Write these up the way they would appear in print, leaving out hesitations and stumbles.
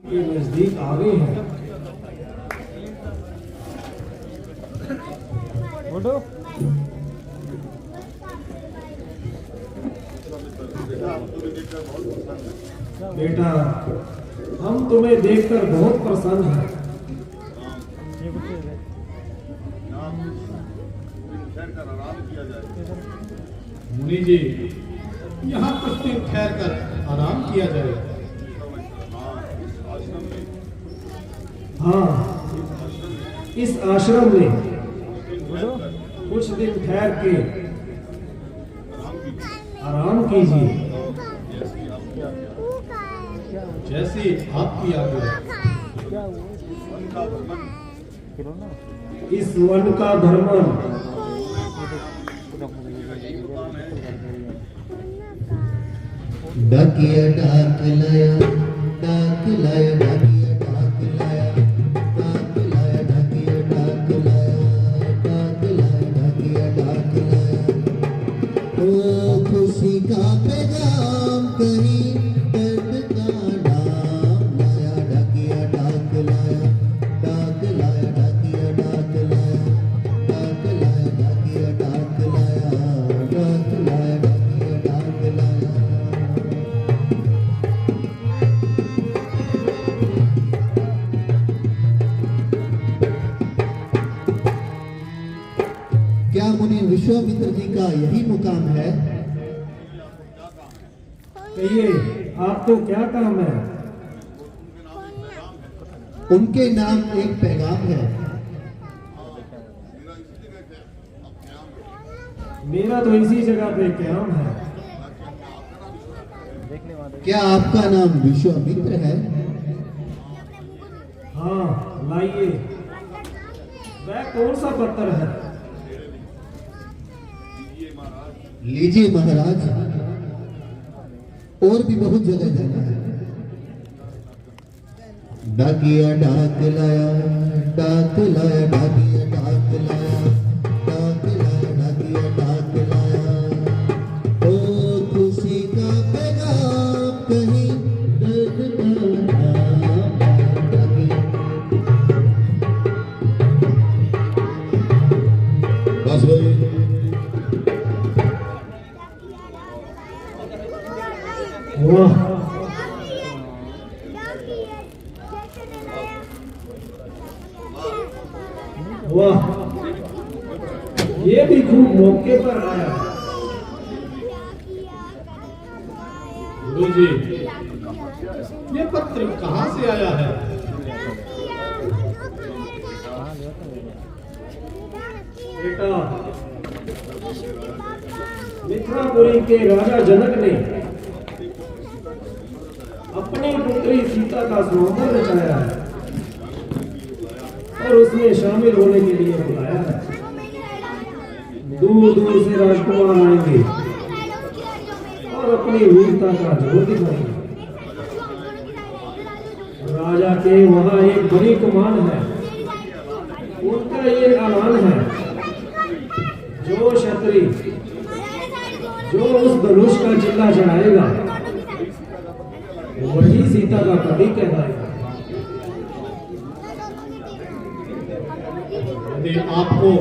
के नजदीक आ गए हैं। बेटा, हम तुम्हें देखकर बहुत प्रसन्न हैं। मुनि जी, यहाँ कुछ दिन ठहर कर आराम किया जाए। हाँ, इस आश्रम में कुछ दिन ठहर के आराम कीजिए। जैसी आपकी आज्ञा। इस वन का धर्मन डाकिया डाक लाया, डाक लाया, डाकिया डाक लाया, डाक लाया, डाकिया डाक लाया, डाक लाया, डाकिया डाक लाया। ओ खुशी का पैगाम कहीं दर्द का नाम लाया, डाकिया डाक लाया, डाक लाया, डाकिया डाक लाया, डाक लाया, डाकिया डाक लाया, डाक लाया, डाकिया डाक लाया। क्या मुनि विश्वामित्र जी का यही मुकाम है? कहिए, आपको क्या काम है? उनके नाम एक पैगाम है। मेरा तो इसी जगह पे क्याम है। क्या आपका नाम विश्वामित्र है? हाँ, लाइए। वह कौन सा पत्थर है? लीजिए महाराज, और भी बहुत जगह जाना है। डाकिया डाक लाया, डाक लाया, डाकिया डाक लाया, डाक लाया, डाकिया डाक लाया। ओ खुशी का पैगाम कहीं दर्द का नाम डाकिया। बस भाई, वाह, वाह, ये भी खूब मौके पर आया। गुरु जी, ये पत्र कहाँ से आया है? बेटा, मिथिलापुरी के राजा जनक ने अपनी पुत्री सीता का स्वयंवर रचाया है और उसमें शामिल होने के लिए बुलाया है। दूर दूर से राजकुमार आएंगे और अपनी वीरता का जोर दिखाएंगे। राजा के वहां एक बड़ी कमान है। उनका ये ऐलान है, जो क्षत्रिय जो उस धनुष का चिल्ला चढ़ाएगा वही सीता का पति कहलाएगा। यदि आपको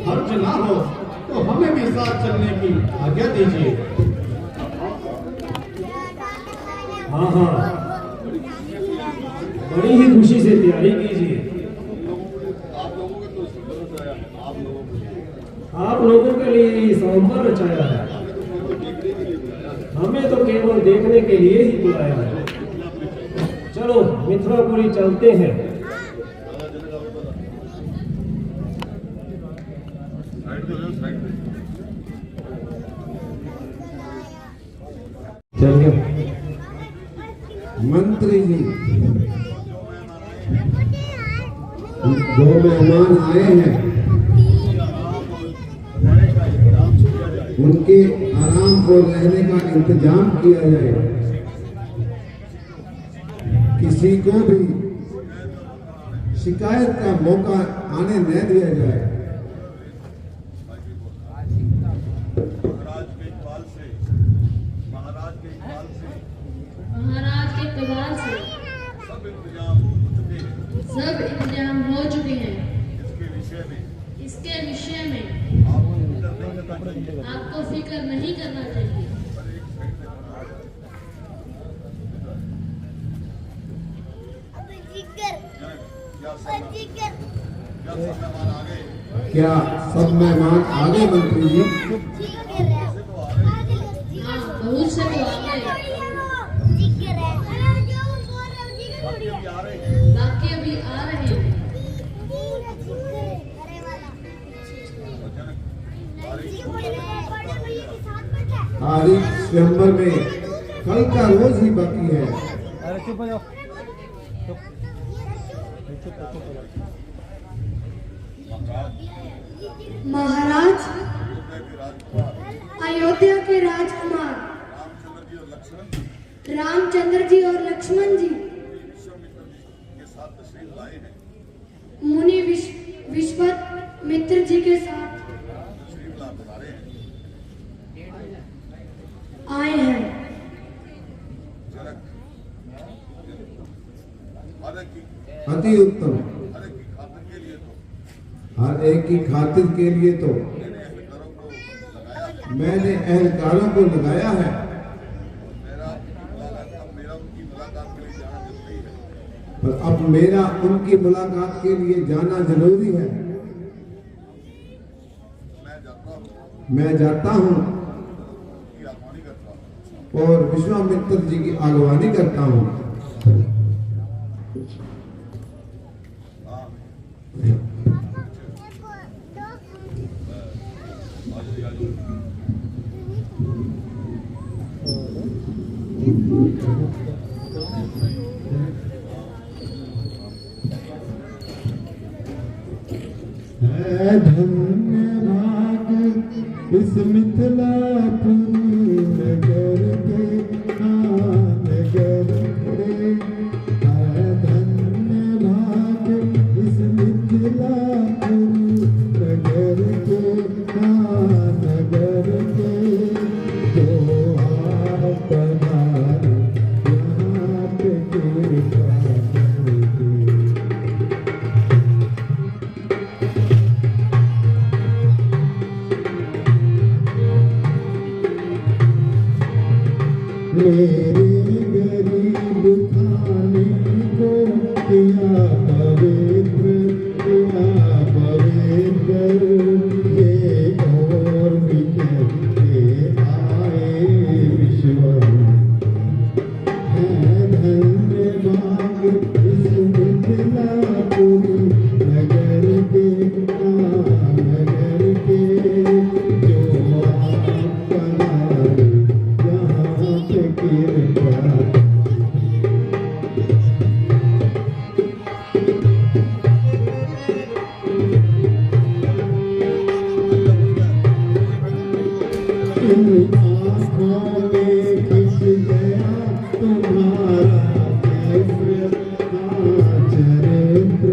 हर्ज ना हो तो हमें भी साथ चलने की आज्ञा दीजिए। हाँ हाँ, बड़ी ही खुशी से तैयारी कीजिए। आप लोगों के लिए ये स्वयंवर रचाया है। हमें तो केवल देखने के लिए ही बुलाया है। चलो मिथिलापुरी चलते हैं। चलिए। मंत्री जी, दो मेहमान आए हैं, उनके आराम और रहने का इंतजाम किया जाए। किसी को भी शिकायत का मौका आने न दिया जाए। महाराज के इकबाल से सब इंतजाम हो चुके हैं। इसके विषय में आपको फिक्र नहीं करना चाहिए। क्या सब मेहमान आ गए मंत्री जी? हाँ, बहुत से तो आ गए, बाकी अभी आ रहे हैं। हमारी स्वयंवर में कल का रोज ही बाकी है। महाराज, अयोध्या के राजकुमार रामचंद्र जी और लक्ष्मण जी मुनि विश्वामित्र जी के साथ आए हैं। अति उत्तम। हर एक की खातिर के लिए तो मैंने अहलकारों को लगाया है, पर अब मेरा उनकी मुलाकात के लिए जाना जरूरी है। मैं जाता हूँ और विश्वामित्र जी की आगवानी करता हूँ। धन्य भाग इस मिथिलापुर नगर के नगर के। धन्य भाग इस मिथिलापुर नगर के नगर के। जो आप पधारे यहाँ पे कृपा करके। मेरे गरीब खाने को किया पवित्र ये और भी कहते आए विश्व है। धन्य भाग इस मिथिलापुरी नगर के नगर के। जो आप पधारे यहाँ पे कृपा। इन आँखों में खिंच गया तुम्हारा चरित्र।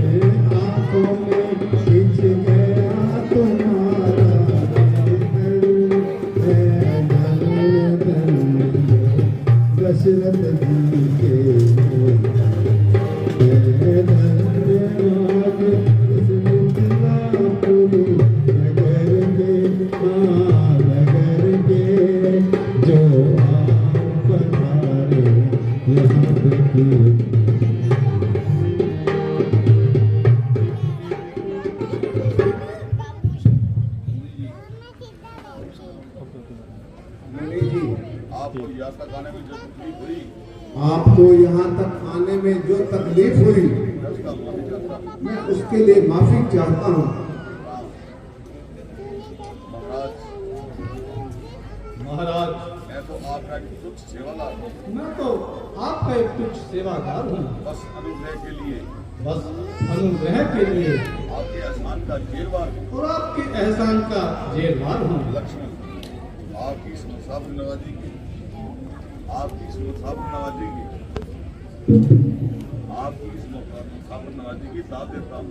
इन आँखों में खिंच गया तुम्हारा दशरथ जी के। धन्यवाद इस मिथिलापुरी नगर के नगर के। जो आप पधारे यहाँ पे आपको यहाँ तक आने में जो तकलीफ हुई, मैं उसके लिए माफी चाहता हूँ। महाराज, मैं तो आपका एक तुच्छ सेवादार हूँ। मैं तो आपका एक तुच्छ सेवादार हूँ। बस अनुग्रह के लिए, बस अनुग्रह के लिए आपके एहसान का जेरवार हूँ। और आपके एहसान का जेरवार हूँ। लक्ष्मण, आपकी इस मुसाफिर नवाजी की, आपकी इस मुसाफिर नवाजी की, आपकी इस मुसाफिर नवाजी की दाद देता हूँ।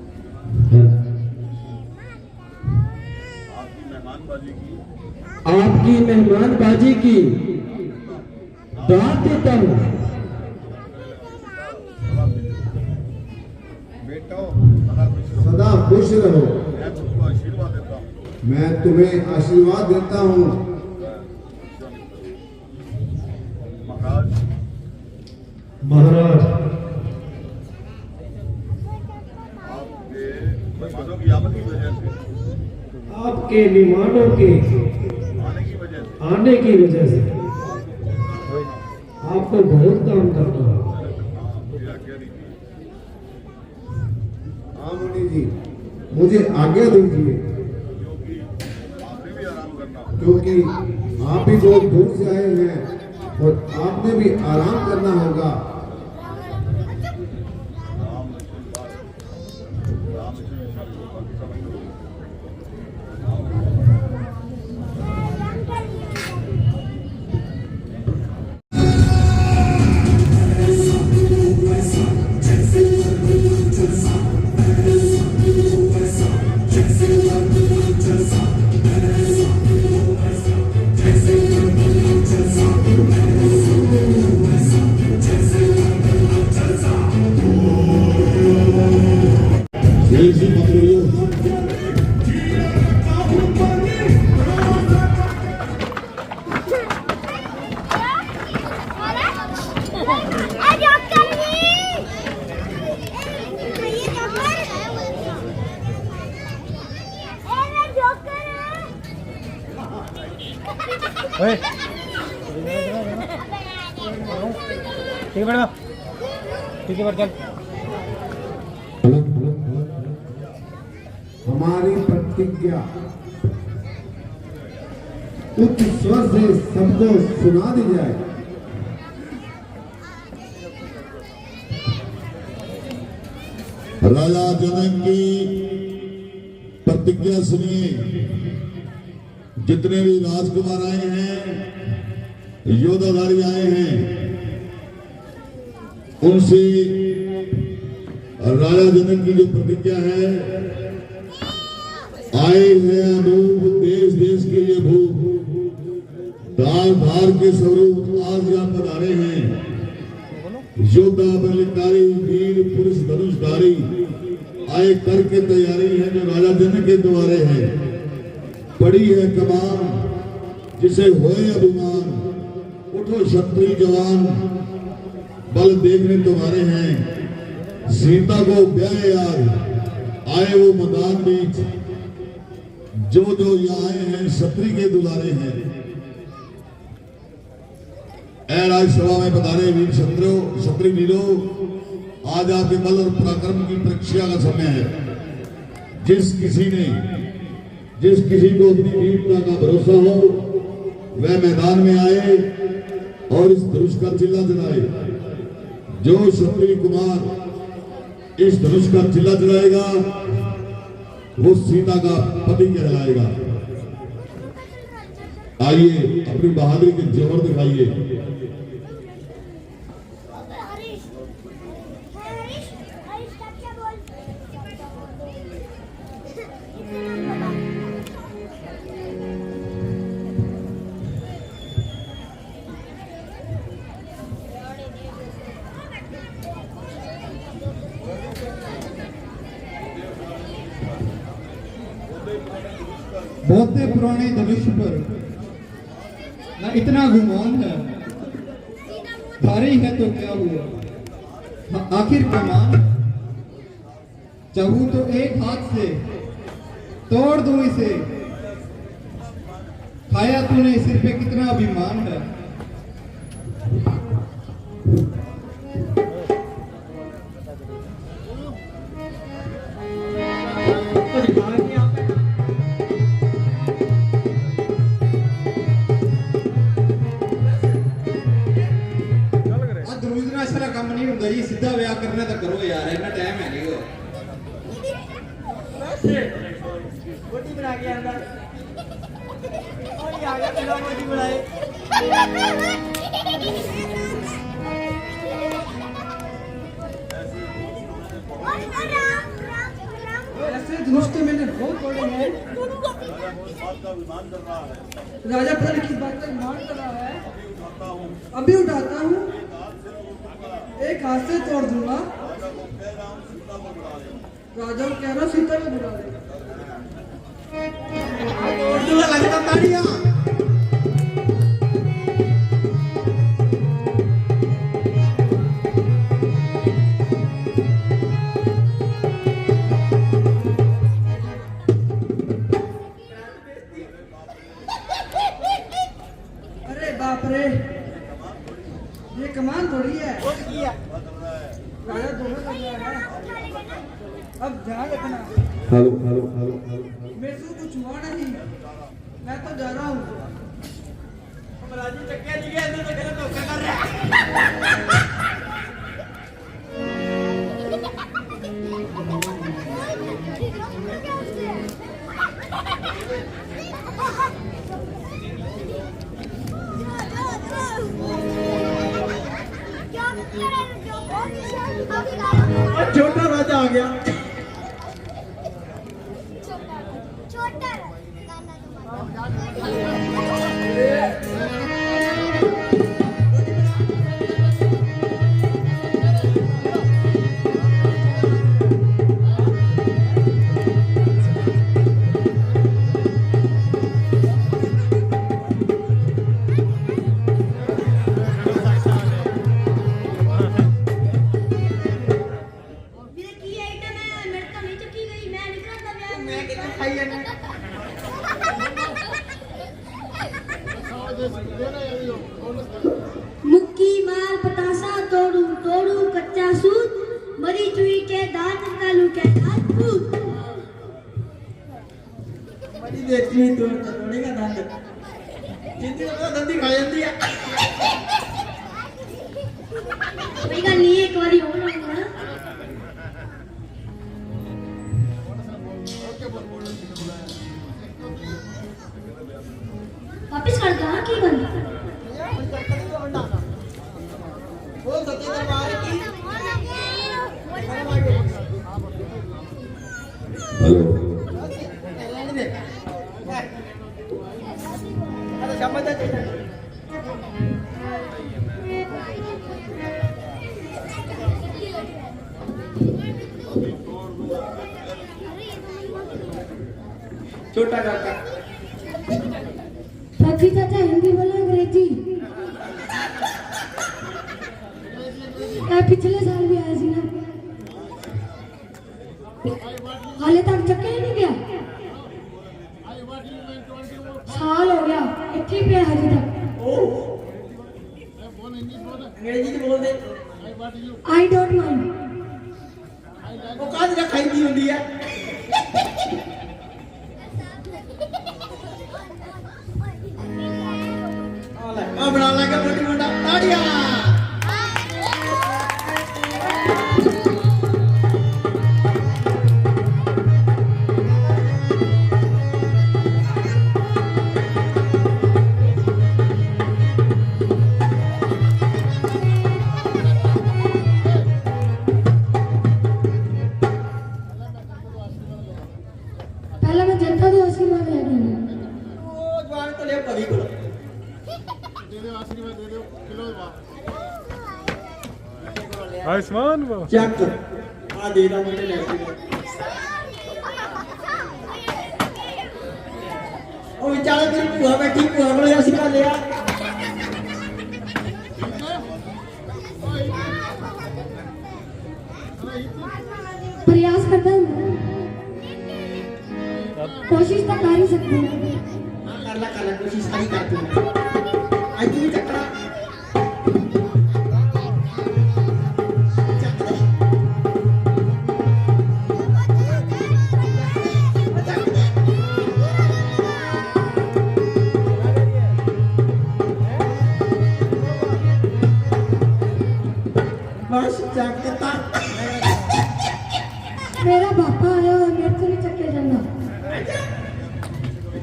आपकी मेहमानबाजी की, आपकी मेहमानबाजी की दाद देता हूँ। बेटो सदा खुश रहो। सदा खुश रहो। मैं तुमको आशीर्वाद देता हूँ। मैं तुम्हें आशीर्वाद देता हूँ। महाराज महाराज आपके मेहमानों की आमद की वजह से, आपके मेहमानों के आने की वजह से आने की वजह से आपको बहुत काम करना होगा। मुझे आज्ञा दीजिए। हाँ मुनि जी, मुझे आज्ञा दीजिए, क्योंकि आपने भी आराम करना होगा। क्योंकि आप भी बहुत दूर से आए हैं और आपने भी आराम करना होगा। राम लक्ष्मण बात, राम लक्ष्मण समझ लो। हमारी प्रतिज्ञा उच्च स्वर से सबको सुना दी जाए। राजा जनक की प्रतिज्ञा सुनिए। जितने भी राजकुमार आए हैं, योद्धाधारी आए हैं, उनसे राजा जनक की जो प्रतिज्ञा है, आए हैं अनूप देश देश के ये भूप, दार धार के स्वरूप आज यहाँ पधारे हैं। योद्धा बलिकारी वीर पुरुष धनुषधारी आए करके तैयारी है जो राजा जनक के द्वारे है। पड़ी है कमान जिसे होए अभिमान, उठो क्षत्रिय जवान बल देखने तुम्हारे हैं। सीता को ब्याह यार आए वो मैदान बीच, जो जो यहाँ आए हैं क्षत्रिय के दुलारे हैं। ऐ राजसभा में पधारे वीर क्षत्रिय वीरों, आज आपके बल और पराक्रम की परीक्षा का समय है। जिस किसी को अपनी वीरता का भरोसा हो वह मैदान में आए और इस धनुष का चिल्ला जलाए। जो क्षत्रिय कुमार इस धनुष का चिल्ला जलाएगा वो सीता का पति कहलाएगा। आइए अपनी बहादुरी के जोहर दिखाइए। बहुते पुराने धनुष पर ना इतना गुमान है, भारी है तो क्या हुआ, आखिर कमान चाहूं तो एक हाथ से तोड़ दूं इसे। खाया तूने सिर पे कितना अभिमान है। काम नहीं होता जी, सीधा ब्याह करना तो करो यार, इतना टाइम है नहीं। रोटी बना के अंदर और ये आ गया बिना रोटी बनाए। ऐसे धनुष तो मैंने बहुत पढ़े हैं। राजा पता नहीं किस बात का विमान कर रहा है। अभी उठाता हूँ, एक हाथ से तोड़ दूंगा। राजा कह रहा सीता को बुला ले तो लगता ताड़ियां अरे बाप रे ये कमान थोड़ी है राजा दोनों लग रहा है अब ध्यान रखना हेलो हेलो हेलो हेलो मेरे से कुछ हुआ नहीं मैं तो जा रहा हूँ राजी चक्के दिखे अंदर तो गलत धोखा कर रहा है छोटा राजा आ गया मुक्की मार पतासा तोड़ू तोड़ू कच्चा सूत मरी चुई के दांत निकालू के दांत फूट बड़ी देखती है तो तोड़ेगा दांत जिंदगी में तो दंदी खा जाती है कोई गल नहीं एक बारी हो लूंगा वापस कर दो की गल वो सत्य दरबार की हेलो अरे समझ आ छोटा काका रफी चाचा हिंदी बोला अंग्रेजी पिछले साल भी आया सी ना हाले तक चक्के ही नहीं गया साल हो गया इतनी पे हजे तक अंग्रेजी में बोल दे आई डोंट माइंड वो काज रखाई दी होती है अब बना लगा मोटी मोटा ताड़ियां पहले मैं जनता को आशीर्वाद लेना है वो जवान तो ले पड़ी को आयुष्मान वो चेक आ दे रहा मुझे ले ओ बेचारा तेरी बुआ बैठी बुआ को आशीर्वाद ले आ प्रयास करता हूँ कोशिश तो कर ही सकती हूँ कर ला कोशिश सारी कर तू आज तू भी चक्रा बस चकता मेरा पापा आया और मेरे को नहीं चक्के जाना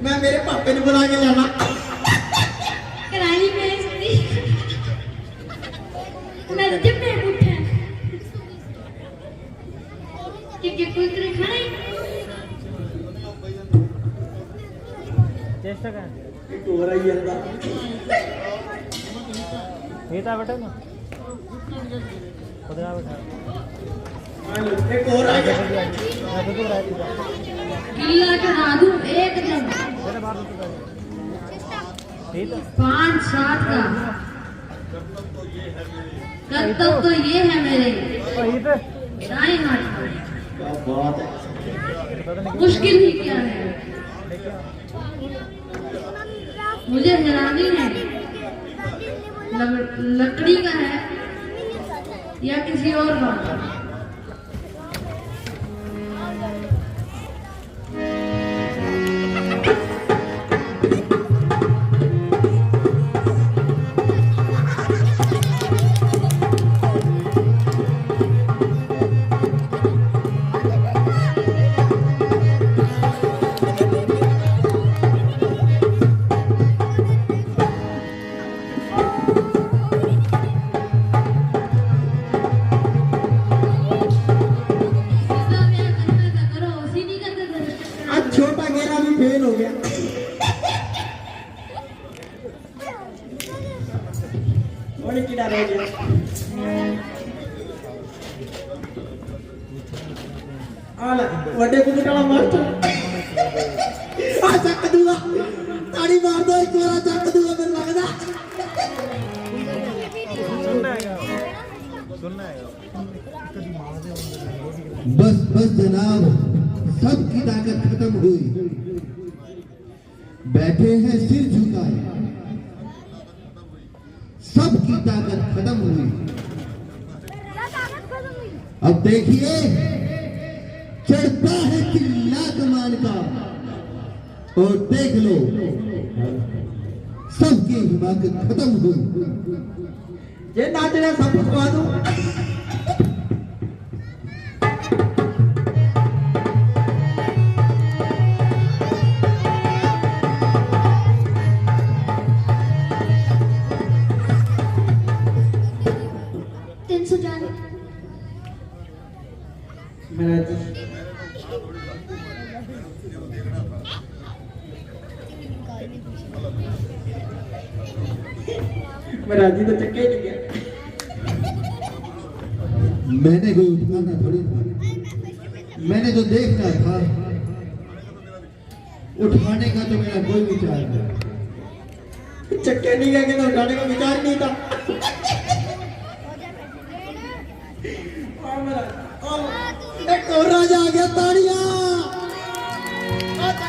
मैं मेरे पापे ने बुला के लाना कराई में मैं जब मैं उठा कि कोई करे खाना चेष्टा कर टोरा ही अंदर ये था बेटा ना खुद बैठा एक और आ गया। किला करा दूं एकदम 5-7 का। कर्तव्य तो ये है मेरे दाएं हाथ का। क्या बात है। मुश्किल ही क्या है, मुझे हैरानी है लकड़ी का है या किसी और का। आज छोटा घेरा भी फेल हो गया। और किधर रह गया। आला वड्डे कुकटाला मास्टर आ चक दूंगा। ताड़ी मार दो एक बार चक दूंगा मेरे लगदा। बस बस जनाब, सबकी ताकत खत्म हुई। बैठे हैं सिर झुकाए, सबकी ताकत खत्म हुई। अब देखिए चढ़ता है किला कमान का, और देख लो सबकी हिमाकत खत्म हुई। ये नाचने सब कुछ खवा दूं। मेरा जी तो चक्के ही गया। मैंने कोई उठाना थोड़ी था, मैंने जो देखना था उठाने का तो मेरा कोई विचार नहीं। चक्के नहीं गए तो उठाने का विचार नहीं था। एक और राजा आ गया। ताड़ियां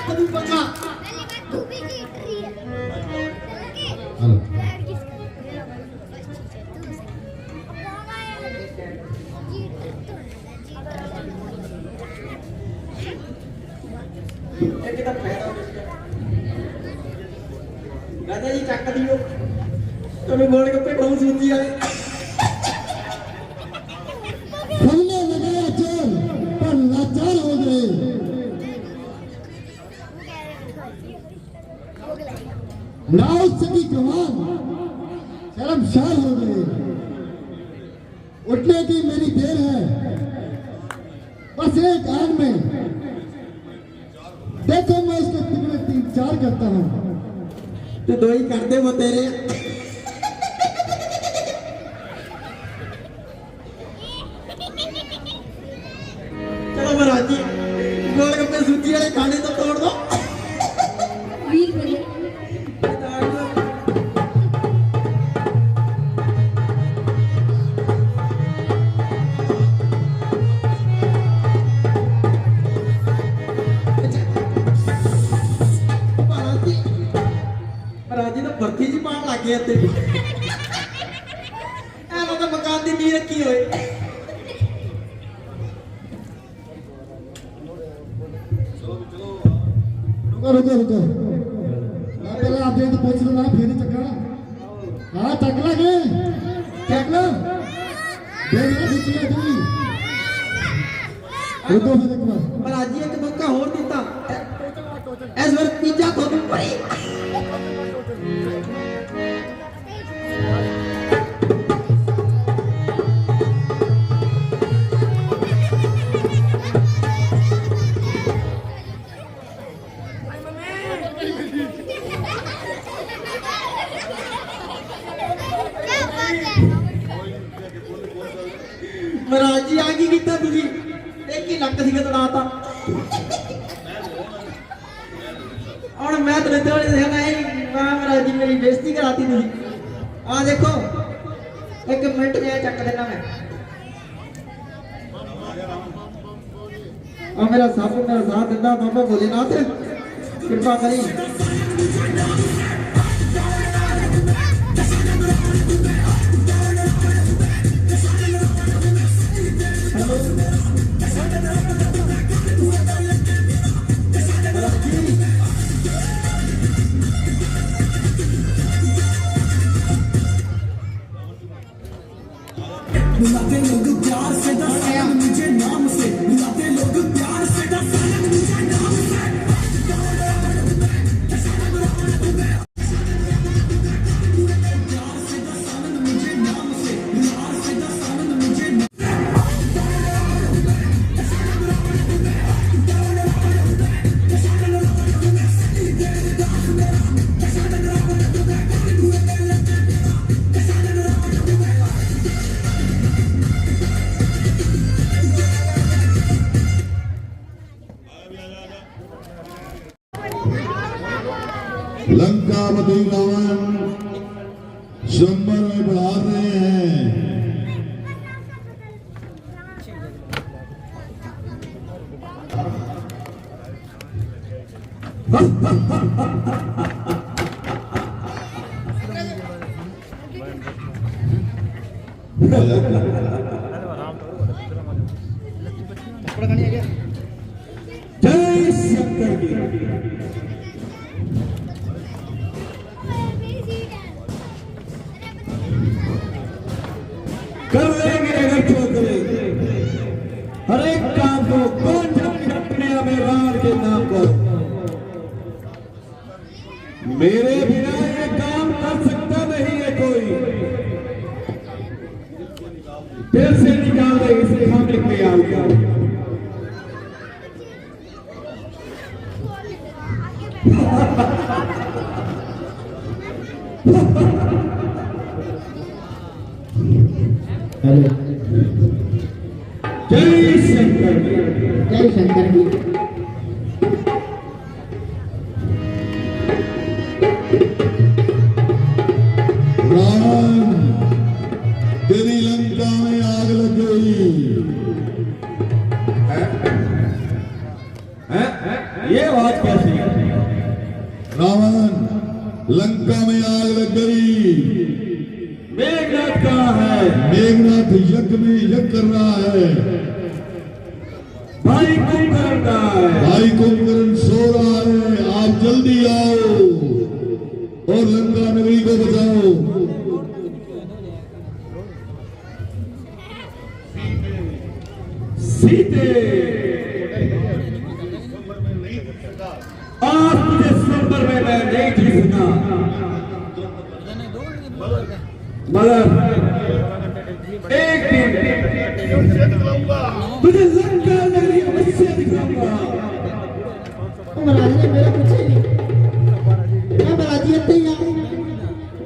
कभी बचा। राजा जी चक दियो तुम्हें गोलगप्पे बहुत सूची आए। हमने लगाया जोर पर लाचार हो गए। नाव सकी जवान शर्मसार हो गए। उठने की मेरी देर है, बस एक आन में देखो मैं इसके टुकड़े 3-4 करता हूँ। तो दो ही कर दे वो तेरे। चलो महाराज जी गोलगप्पे सूची वाले खाने तो तोड़ दो। महाराज जी तो भर्ती जी पान लग गए थे। तो मकान की नींह रखी हुई। रुको रुको पहले आप तो पूछ लो ना, फिर चक्का। हाँ चक लगे चक लो रुको फिर एक बार। महाराज जी एक मौका होर दिता इस बार तीजा तो पड़ी। महाराज जी आगे कितना तुझी एक ही लक सी तड़ाता और मैं तो लेते वाले देखना है महाराज जी मेरी बेइज्जती कराती तुझी आ देखो एक मिनट में चक देना मैं और मेरा साथ दिंदा बाबा भोलेनाथ कृपा करी बुलाते लोग प्यार से दसाया मुझे नाम से बुलाते लोग प्यार से दसाया मुझे नाम से लंकापति रावण स्वयंवर में बढ़ा रहे हैं। जय शंकर की कर लेंगे अगर चौधरी हर एक काम को कौन अपने में रावण के नाम को मेरे बिना ये काम कर सकता नहीं है कोई फिर से निकाल दे इस कॉन्फ्लिक्ट में आऊंगा हेलो जय शंकर जय शंकर जी रावण तेरी लंका में आग लग गई ये बात कैसी है रावण लंका में आग लग गई मेघनाथ कहाँ है मेघनाथ यज्ञ में यज्ञ कर रहा है भाई कुंभकर्ण कहाँ है भाई कुंभकर्ण सो रहा है आप जल्दी आओ और लंका नगरी को बचाओ सीते आज तुझे स्वयंवर में मैं नहीं जीत सका मगर एक दिन तुझे लंका नगरी अवश्य दिखाऊंगा महाराज ने मेरा कुछ नहीं मैं महाराज जी इतने ही आ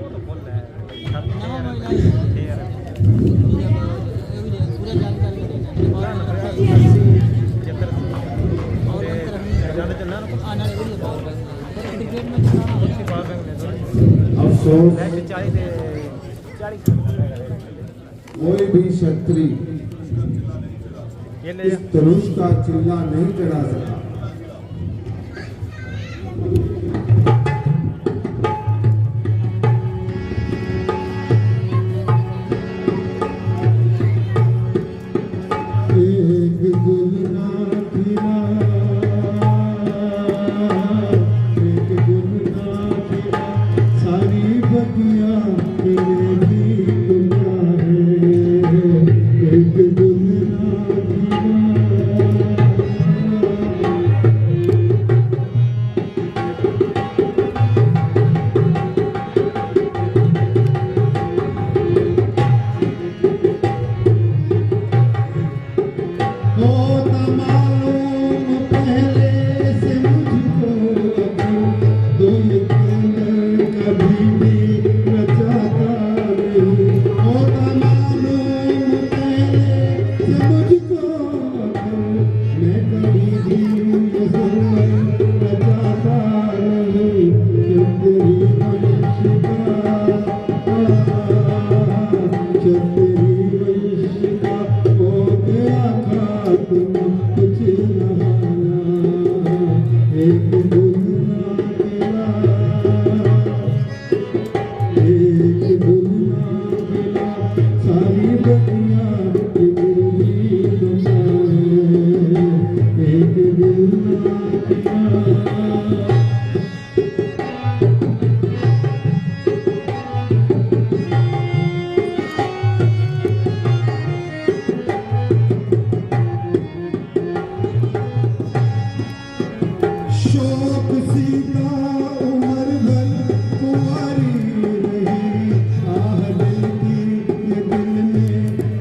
अफसोस कोई भी क्षत्रिय इस धनुष का चिल्ला नहीं चढ़ा सका मुझको मैं कभी भी बचाता नहीं तेरी वंश का तेरी वंश का हो गया खात्म कुछ नहाना एक दुनिया तेरा एक दुनिया तेरा सारी दुनिया तेरी दुनिया एक दुनिया तेरा शोक सीता उम्र भर कुंवारी रही आह दिल की ये दिल में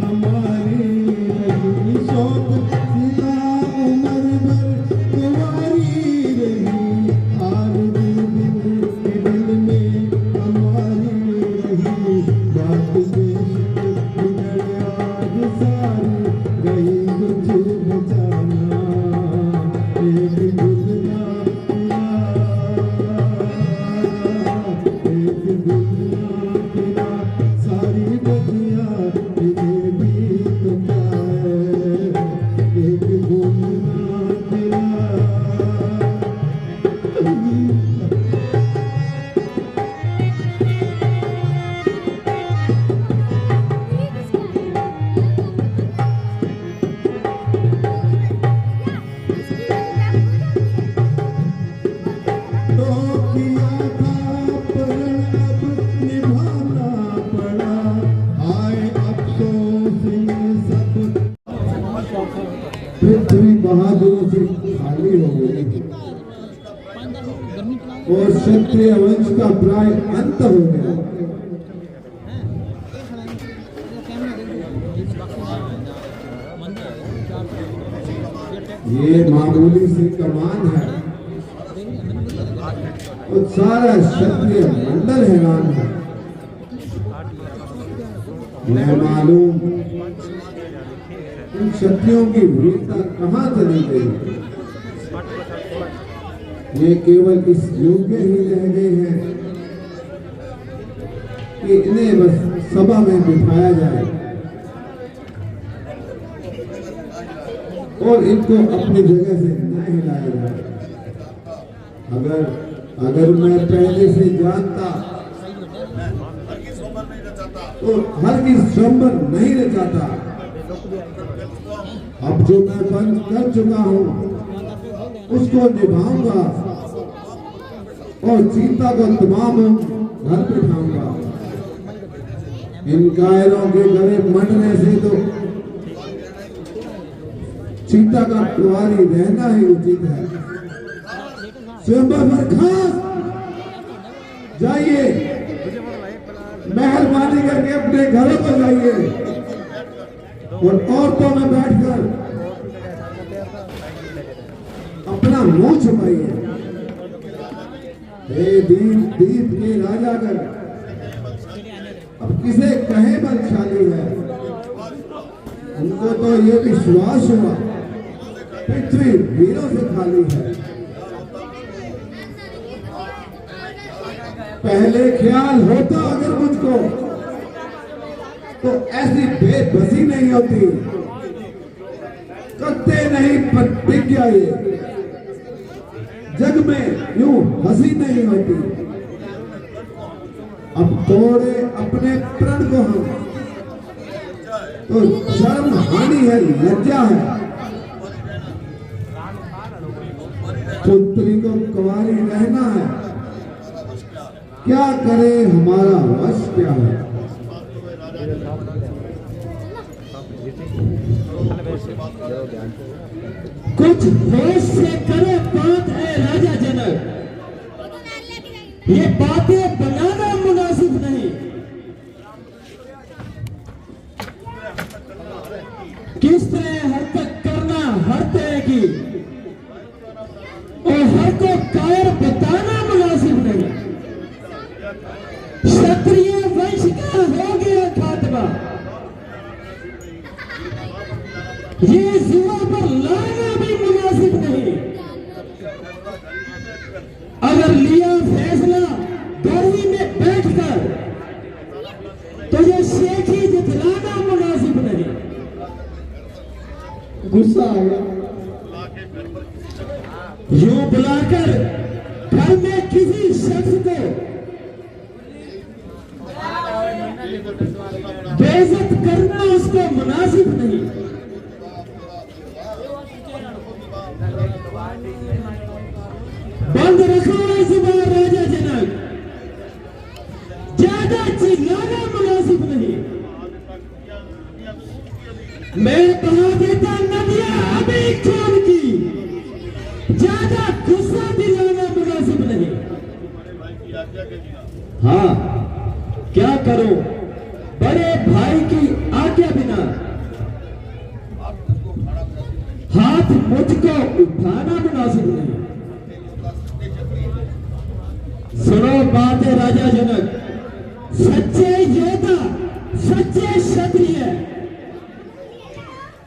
हमारी रही शोक सीता उम्र भर कुंवारी रही आह दिल के दिल में हमारी रही बात बिगड़ आज सारी गई कुछ बचाना एक दुनिया एक दुनिया तेरा सारी बतिया तुझे भी तो क्या है एक दुनिया तेरा तो किया था प्रण अब निभाना पड़ा आए अफसोस ये सब पृथ्वी बहादुरों से खाली हो गई और क्षत्रिय वंश का प्राय अंत हो गया ये मामूली सी कमान है और सारा क्षत्रिय मंडल हैरान है मैं मालूम इन क्षत्रियों की वीरता कहाँ चली गई ये केवल इस योग्य ही रह गए हैं कि इन्हें बस सभा में बिठाया जाए और इनको अपनी जगह से न हिलाया जाए अगर मैं पहले से जानता तो हर की स्वयंवर नहीं रचाता अब जो मैं बंद कर चुका हूं उसको निभाऊंगा और चीता को तमाम घर बिठाऊंगा इन कायरों के गले मंडने से तो चीता का कुंवारी रहना ही उचित है स्वयंवर बरखास्त जाइए मेहरबानी करके अपने घरों पर जाइए और औरतों में बैठकर अपना मुंह छुपाइए हे दीप दीप के राजा कर अब किसे कहे बलशाली है उनको तो ये विश्वास हुआ पृथ्वी वीरों से खाली है पहले ख्याल होता अगर मुझको तो ऐसी बेबसी नहीं होती करते नहीं प्रतिज्ञा ये जग में यूं हंसी नहीं होती अब तोड़े अपने प्रण को हम तो शर्म हानि है लज्जा है पुत्री को कुंवारी रहना है क्या करे हमारा वश क्या है कुछ होश से करे बात है राजा जनक ये बातें बनाना मुनासिब नहीं किस तरह हरकत करना हर तरह की और हर को कायर बताना मुनासिब नहीं क्षत्रिय वंश का हो गया खात्मा ये जुआ पर लाना भी मुनासिब नहीं। अगर लिया फैसला गर्मी में बैठकर तो ये शेखी जितलाना मुनासिब नहीं। गुस्सा आया यूं बुलाकर घर में किसी शख्स को बेइज्जत करना उसको मुनासिब नहीं। बंद रखो जुबान राजा जनक, ज्यादा चिल्लाना मुनासिब नहीं। मैं बहा देता नदियां अभी खून की, ज्यादा गुस्सा दिलाना मुनासिब नहीं। हाँ क्या करूं, बड़े भाई की आज्ञा बिना हाथ मुझको उठाना मुनासिब नहीं। सुनो बातें राजा जनक, सच्चे योद्धा सच्चे क्षत्रिय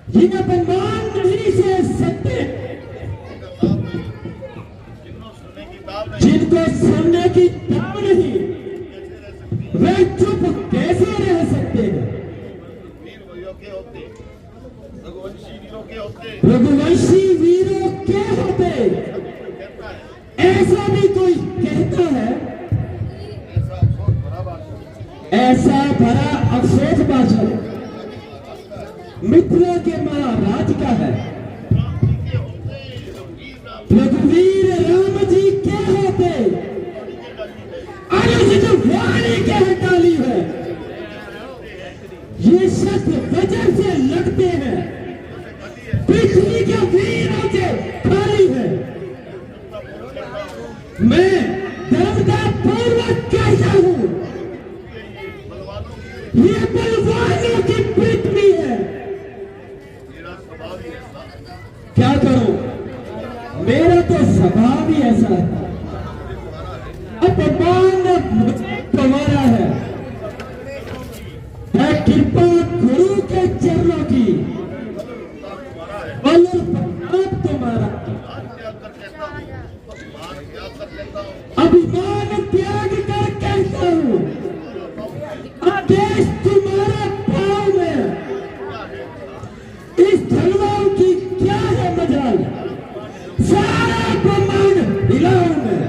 जिन अपमान नहीं से सकते, जिनको सुनने की ताब नहीं, वे चुप कैसे रह सकते हैं। रघुवंशी वीरों के होते ऐसा भी कोई कहता है, ऐसा भरा अफसोस बादशाह मिथिला के महाराज का है। रघुवीर राम जी के होते अनुचित वाणी के हटाली है। ये शस्त्र वजन से लगते हैं, पृथ्वी के वीरों से खाली है। मैं दृढ़ता पूर्वक कहता हूं, ये बलवानों की पृथ्वी है। क्या करूं, मेरा तो स्वभाव ही ऐसा है। अपमान तुम्हारा है, कृपा गुरु के चरणों की, बल प्रताप तुम्हारा, अभिमान त्याग कर कहता हूं, आदेश तुम्हारे पांव में। इस धनवान की क्या है मजाल, सारा ब्रह्मांड हिलाऊं मैं।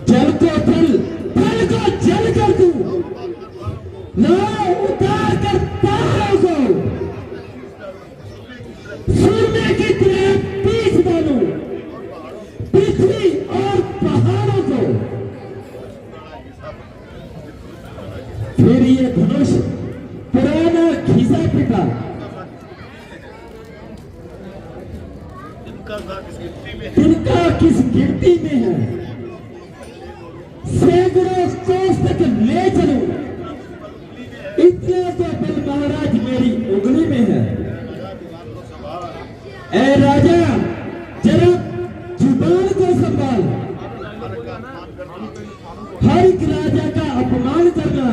जल को थल, थल को जल कर दूं, नाव उतार कर पहाड़ों को सूरमे की तरह पीस डालूं, पृथ्वी और पहाड़ों को। फिर ये धनुष पुराना घिसा पिटा, तिनका किस गिरती में है, सैकड़ों कोस तक ले चलूं, इतना तो बल महाराज मेरी उंगली में है। ऐ राजा जरा जुबान को संभाल, हर एक राजा का अपमान करना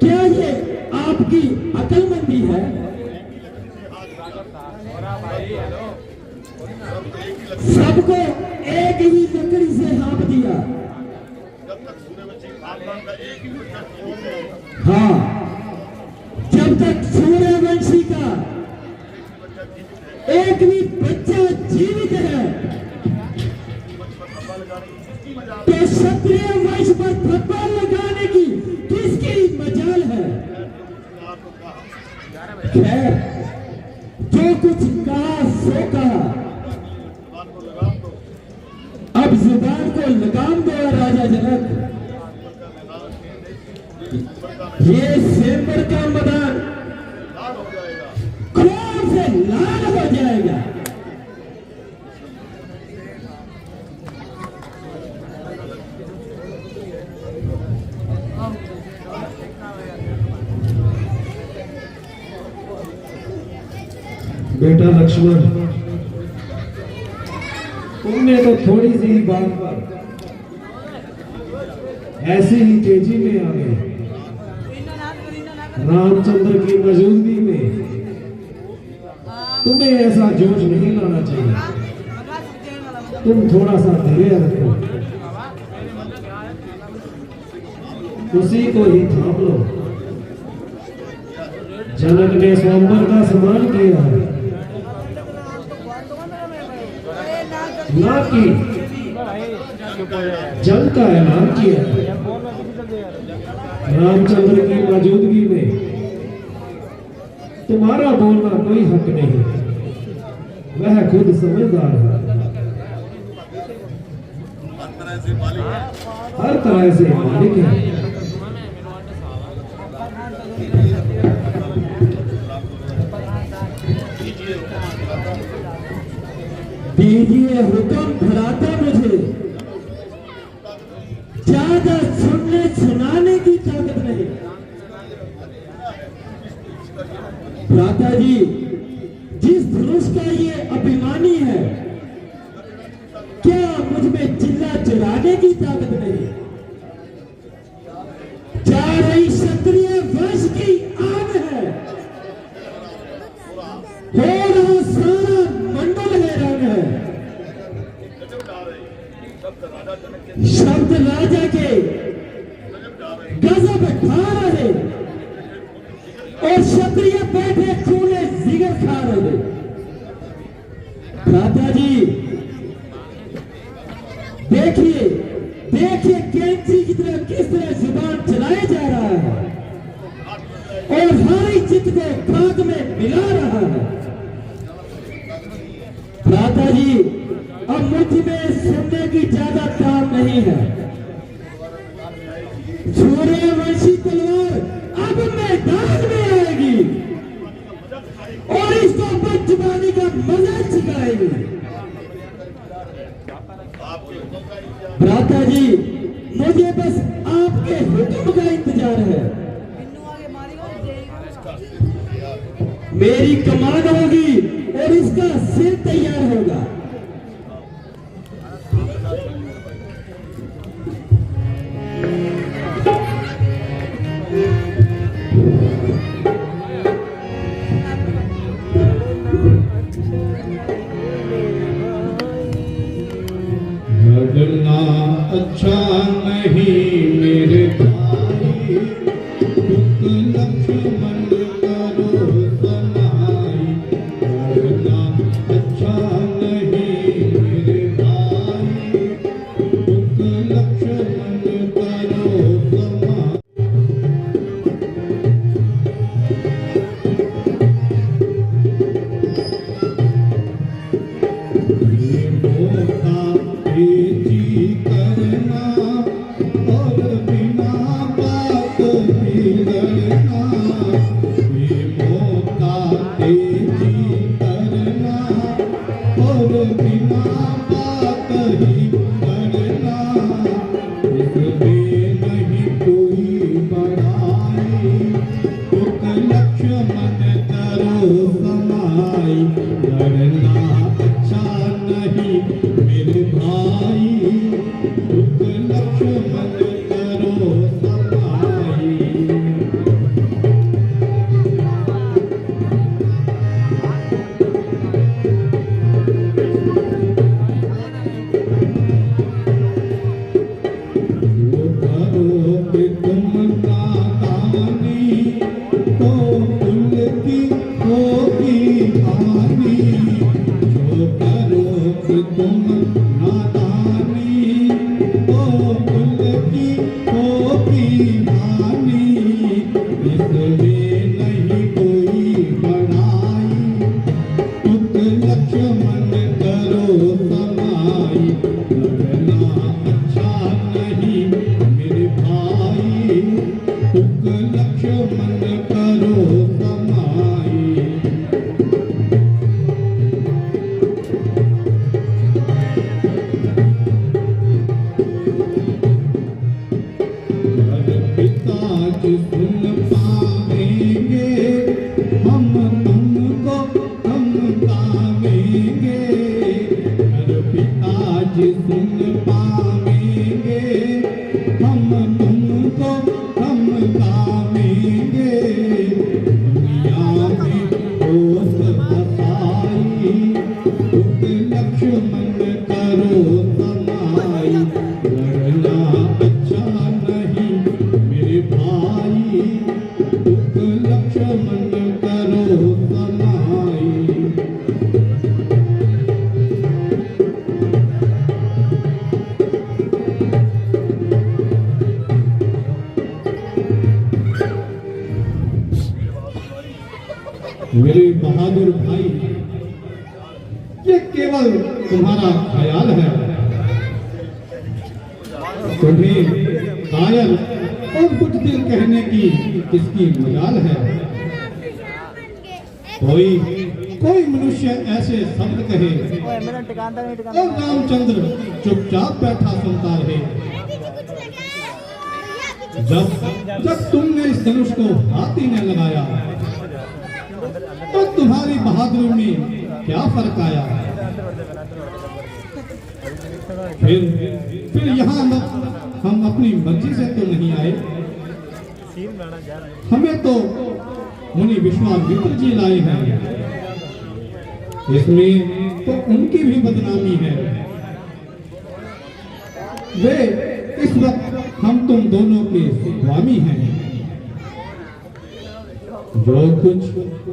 क्या ये आपकी अकलमंदी है। सबको एक ही लकड़ी से हाँप दिया। हाँ, जब तक सूर्यवंशी का एक भी बच्चा जीवित है तो क्षत्रिय वंश पर थप्पड़ लगाने की किसकी मजाल है। खैर, जो कुछ कहा सो कहा, अब जुबान को लगाम दो राजा जनक। ये सेंबर का मैदान खून से लाल हो जाएगा। बेटा लक्ष्मण, तुमने तो थोड़ी सी ही बात पर ऐसी ही तेजी में आ गए। रामचंद्र की मौजूदगी में तुम्हें ऐसा जोश नहीं लाना चाहिए। तुम थोड़ा सा धैर्य रखो, उसी को ही थाम लो। जनक ने स्वयंवर का सम्मान किया है, ना कि जंग का ऐलान किया है। रामचंद्र की मौजूदगी में तुम्हारा बोलना कोई हक नहीं, वह खुद समझदार है, हर तरह से मालिक है। दीजिए हुक्म भराता मुझे, ज्यादा सुनने सुनाने की ताकत नहीं। भ्राता जी, जिस धनुष का ये अभिमानी है, क्या मुझ में चिल्ला चलाने की ताकत नहीं? जा रही क्षत्रिय वंश की आग है, हो रहा सारा मंडल हैरान है। शब्द राजा के गजब खा रहे और क्षत्रिय बैठे खूने जिगर खा रहे। भ्राता जी देखिए, देखिए कैंची की तरह किस तरह जुबान चलाया जा रहा है और हमारी चित्त को खाक में मिला रहा है। भ्राता जी, अब मुझ में सुनने की ज्यादा काम नहीं है। सूर्यवंशी तलवार अब मैदान में आएगी और इसको बदजुबानी का मजा सिखाएगी। भ्राता जी, मुझे बस आपके हुक्म का इंतजार है। मेरी कमान होगी और इसका सिर तैयार होगा। लड़ना अच्छा नहीं मेरे भाई, दुख लक्ष्मण करो समाई। लड़ना अच्छा नहीं मेरे भाई, दुख लक्ष्मण करो समाई। तेजी करना और बिना बात बिगड़ना, ये मौका तेजी करना और बिना बात ही करना। इसमें नहीं कोई बड़ाई, दुख लक्ष्मण करो समाई। लड़ना अच्छा नहीं मेरे भाई, दुख लक्ष्मण करो समाई। जो करोगे तुम नादानी, तो कुल की होगी हानि। जो करोगे तुम नादानी, तो कुल की होगी हानि। इसमें नहीं कोई बड़ाई, दुख लक्ष्मण करो समाई। लड़ना अच्छा नहीं मेरे भाई, दुख लक्ष्मण करो समाई। पिताजी सुन पाएंगे, हम तुमको धमकावेंगे। पिताजी सुन पाएंगे, हम तुमको धमकावेंगे। लक्ष्मण करो समाई। मेरे बहादुर भाई, ये केवल तुम्हारा ख्याल है। तुम्हें कायल और कुछ दिन कहने की किसकी मजाल है। कोई मनुष्य ऐसे शब्द कहे और रामचंद्र चुपचाप बैठा सुनता रहे। जब तुमने इस धनुष को हाथी ने लगाया तो तुम्हारी बहादुरी में क्या फर्क आया। फिर यहाँ हम अपनी मर्जी से तो नहीं आए, हमें तो मुनि विश्वामित्र जी लाए हैं। इसमें तो उनकी भी बदनामी है। वे इस वक्त हम तुम दोनों के स्वामी हैं। जो कुछ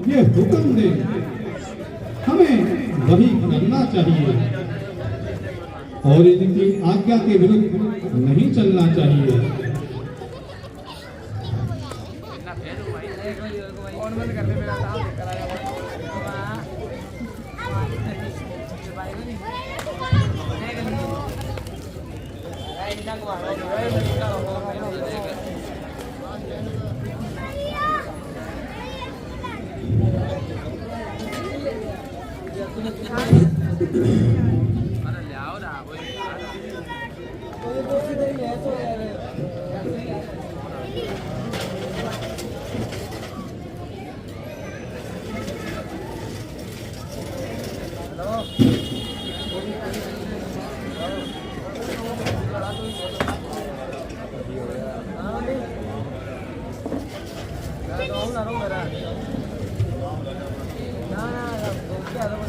ये हुक्म दे हमें वही करना चाहिए और इनकी आज्ञा के विरुद्ध नहीं चलना चाहिए।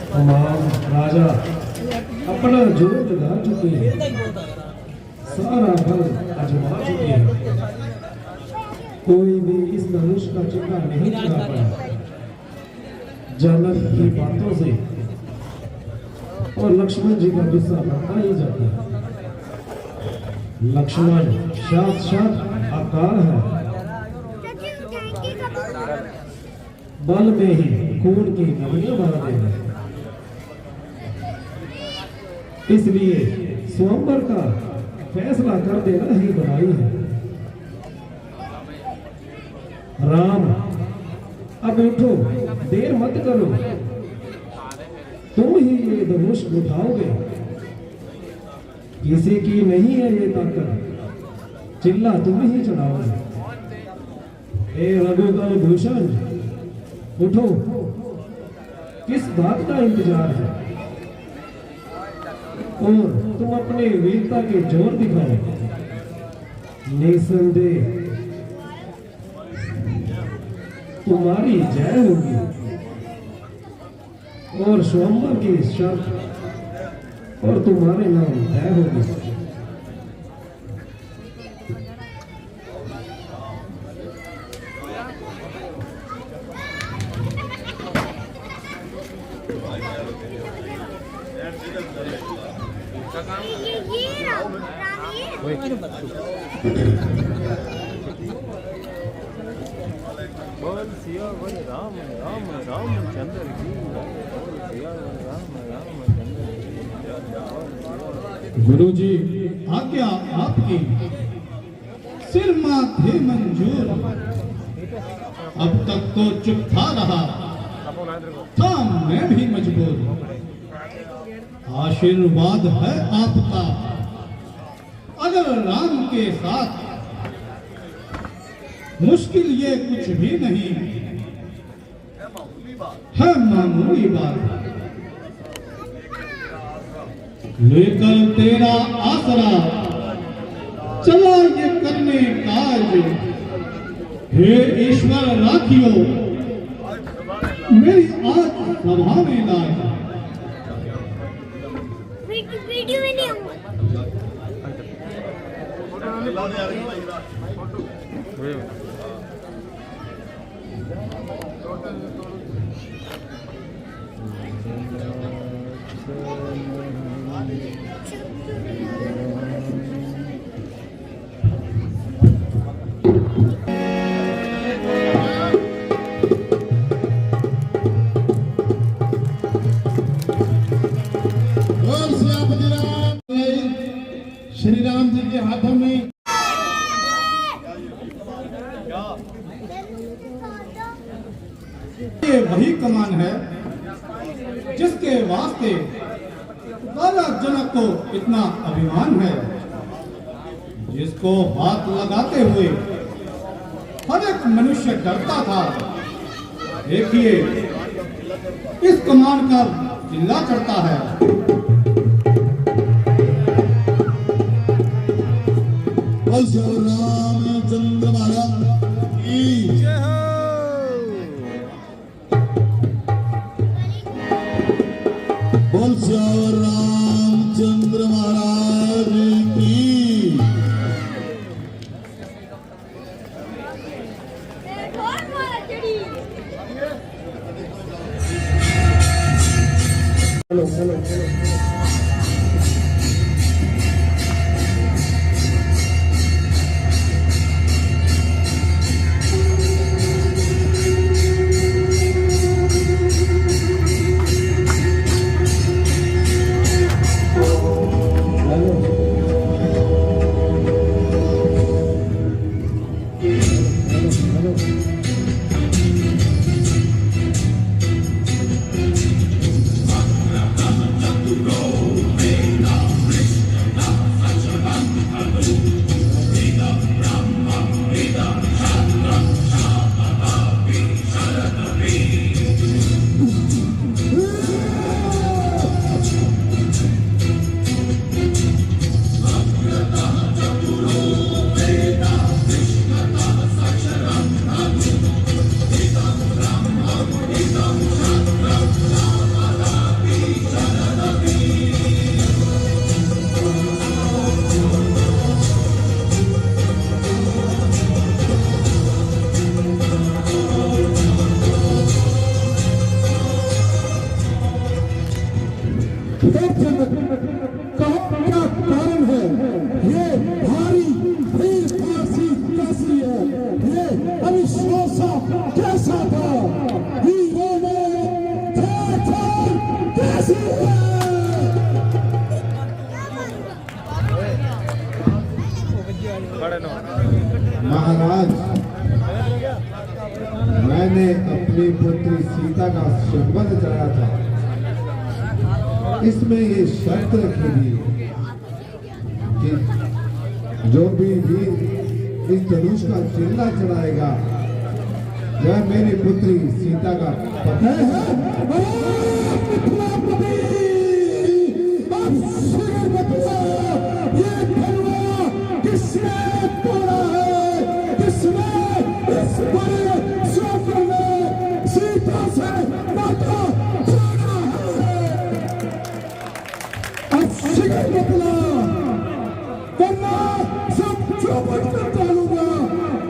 तमाम राजा अपना जोर लगा चुके हैं, सारा बल आजमा चुके हैं। कोई भी इस धनुष का चिन्ह नहीं चला पाया। जनक की बातों से और लक्ष्मण जी का गुस्सा बढ़ता ही जाता है। लक्ष्मण साक्षात आकार है, बल में ही खून की नदियां बहा देगा। इसलिए स्वयंवर का फैसला कर देना ही बनाई है। राम अब उठो, देर मत करो, तुम ही ये धनुष उठाओगे। किसी की नहीं है ये ताकत, चिल्ला तुम ही चढ़ाओगे। हे रघुकुल भूषण, उठो, किस बात का इंतजार है? और तुम अपने वीरता के जोर दिखाओ। निसंदेह तुम्हारी जय होगी और स्वयंवर की शर्त और तुम्हारे नाम तय होगी। बोल सिया बोल राम राम रामचंद्र की बोल सिया राम रामचंद्र की। गुरु जी आज्ञा आपकी, सिर माथे मंजूर। अब तक तो चुप था रहा, था मैं भी मजबूर। आशीर्वाद है आपका अगर राम के साथ, मुश्किल ये कुछ भी नहीं है, मामूली बात। लेकर तेरा आसरा चला ये करने काज। हे ईश्वर राखियो मेरी आज सभा में लाज। वीडियो में नहीं आऊंगा। श्री राम जी के हाथों में ये वही कमान है जिसके वास्ते राजा जनक को इतना अभिमान है, जिसको हाथ लगाते हुए हर एक मनुष्य डरता था। देखिए इस कमान का चिल्ला चढ़ता है। रामचंद्र महाराज की जय हो। बोल रामचंद्र महाराज की। क्या कारण है ये भारी भीड़ फांसी कैसी है, ये अविश्वासा कैसा था, हीरो में कैसी है। महाराज, मैंने अपनी पुत्री सीता का संबंध चढ़ाया था। इसमें ये शर्त रखी थी कि जो भी वीर इस धनुष का चिल्ला चढ़ाएगा वह मेरी पुत्री सीता का पति है। किसने तोड़ा है, किसने इस बड़े सफर में सीता से नाता जोड़ा है। अब शिकर बदला वरना सब चौपट कर डालूंगा।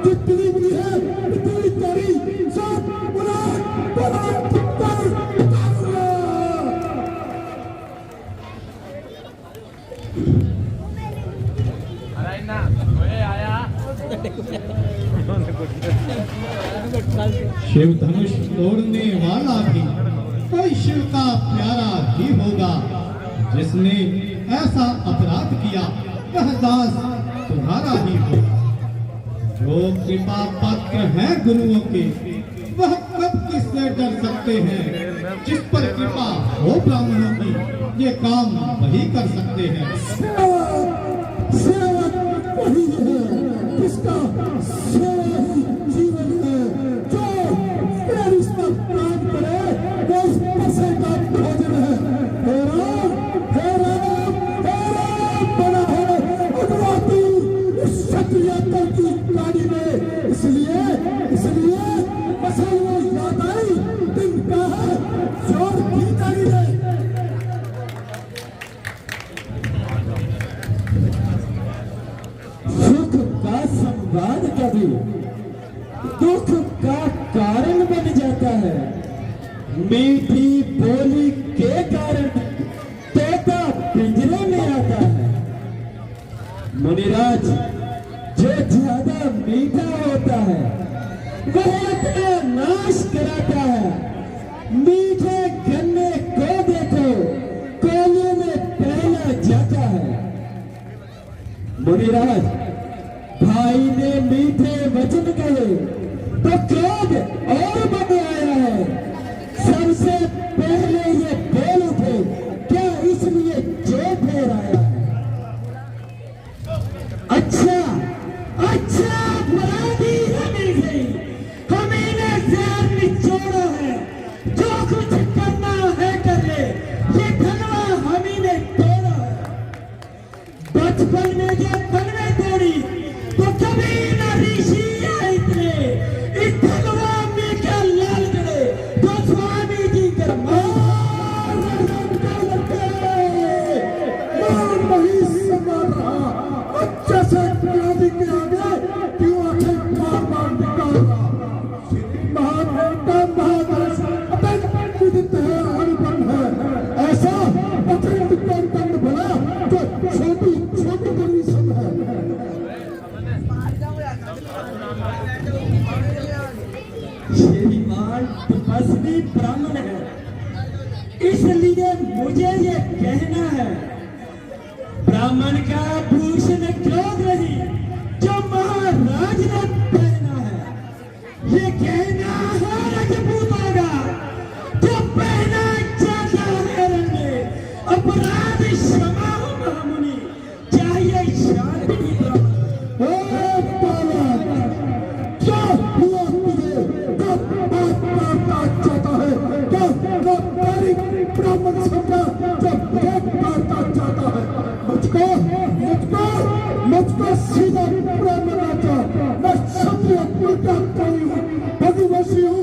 जितनी भी है इतनी तेरी सब उलट पलट कर डालूंगा। शिव धनुष तोड़ने वाला भी कोई शिव का प्यारा ही होगा। जिसने ऐसा अपराध किया वह दास तुम्हारा ही होगा। जो कृपा पात्र हैं गुरुओं के वह कब किससे डर सकते हैं। जिस पर कृपा हो ब्राह्मणों की ये काम वही कर सकते हैं। सेवक वही है जिसका सेवा ही जीवन है। जो पेरिस पर काम करे वो उस पैसे का भोजन है। हे राम, हे राम, हे राम बना है अगवाती इस क्षत्रिय दल की गाड़ी में। इसलिए बस वो याद आई दिन का है जोर की गाड़ी है। सुख का संवाद कभी दुख का कारण बन जाता है। मीठी बोली के कारण तोता पिंजरे में आता है। मुनिराज, जो ज्यादा मीठा होता है वह अपना नाश कराता है। मीठे गन्ने को देखो, कोयले में पहला जाता है। मुनिराज, भाई ने मीठे वचन कहे तो क्रोध और बढ़ आया है। सबसे पहले ये बोल उठे, क्या इसलिए जो फेर आया है? अच्छा अच्छा, बरादी हमें गई, हमें ने ज़हर निचोड़ा है। जो कुछ करना है कर ले, ये धनवा हमें ने तोड़ा है। बचपन में जो तलवे तोड़ी तो कभी न ऋषि आए इतने। इस धनवा में क्या लाल करे तो स्वामी जी कर मार नहीं समा रहा, अच्छे से क्रांति के आगे क्यों आंखें मार मार निकाल रहा? महाभारत अत्यंत विदित है, अनुपम है। ऐसा अत्यंत दंड बना जो छोटी छोटी बड़ी सब है। श्रीमान तपस्वी ब्राह्मण है, इसलिए मुझे ये कहना है, ब्राह्मण का भूषण क्यों नहीं जो महाराज ने पहना है? ये कहना है राजपूतों का जो पहना जाता है रंगे। अपराध क्षमा हो महामुनि, चाहिए शांति ब्राह्मण। क्या हुआ तुझे? कब बात मारना चाहता है? कब ब्राह्मण सबका जब पेट मारना चाहता है? मुझको सीधा ब्राह्मण चाह। मैं क्षत्रिय पिता कोई हूँ, भगवती हूँ,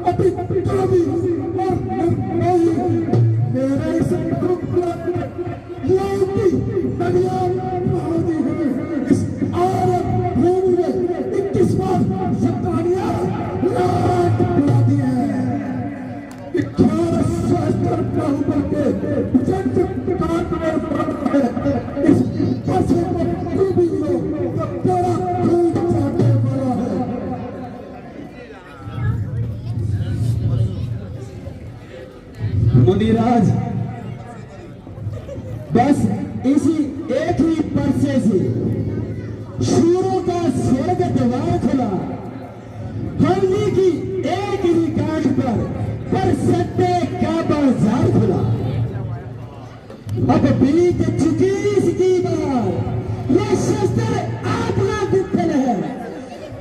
अभी कभी और निर्मोही हूँ। मेरे इस लौकी नदियाँ बहाती हैं। इस आरब भूमि में 21 बार सतानियाँ लाट बुलाती हैं। 11 सहस्त्र बाहुबल के जंग काट में पड़ है। इस पासे पर तू भी लो तो तेरा खून चाटने वाला है। मुनिराज, बस इसी एक ही परसे से शूरों का स्वर्ग द्वार खुला। हल्दी की एक ही गांठ पर सट्टे का बाजार खुला। अब बीत चुकी इसकी बार, ये शस्त्र आपका विफल है।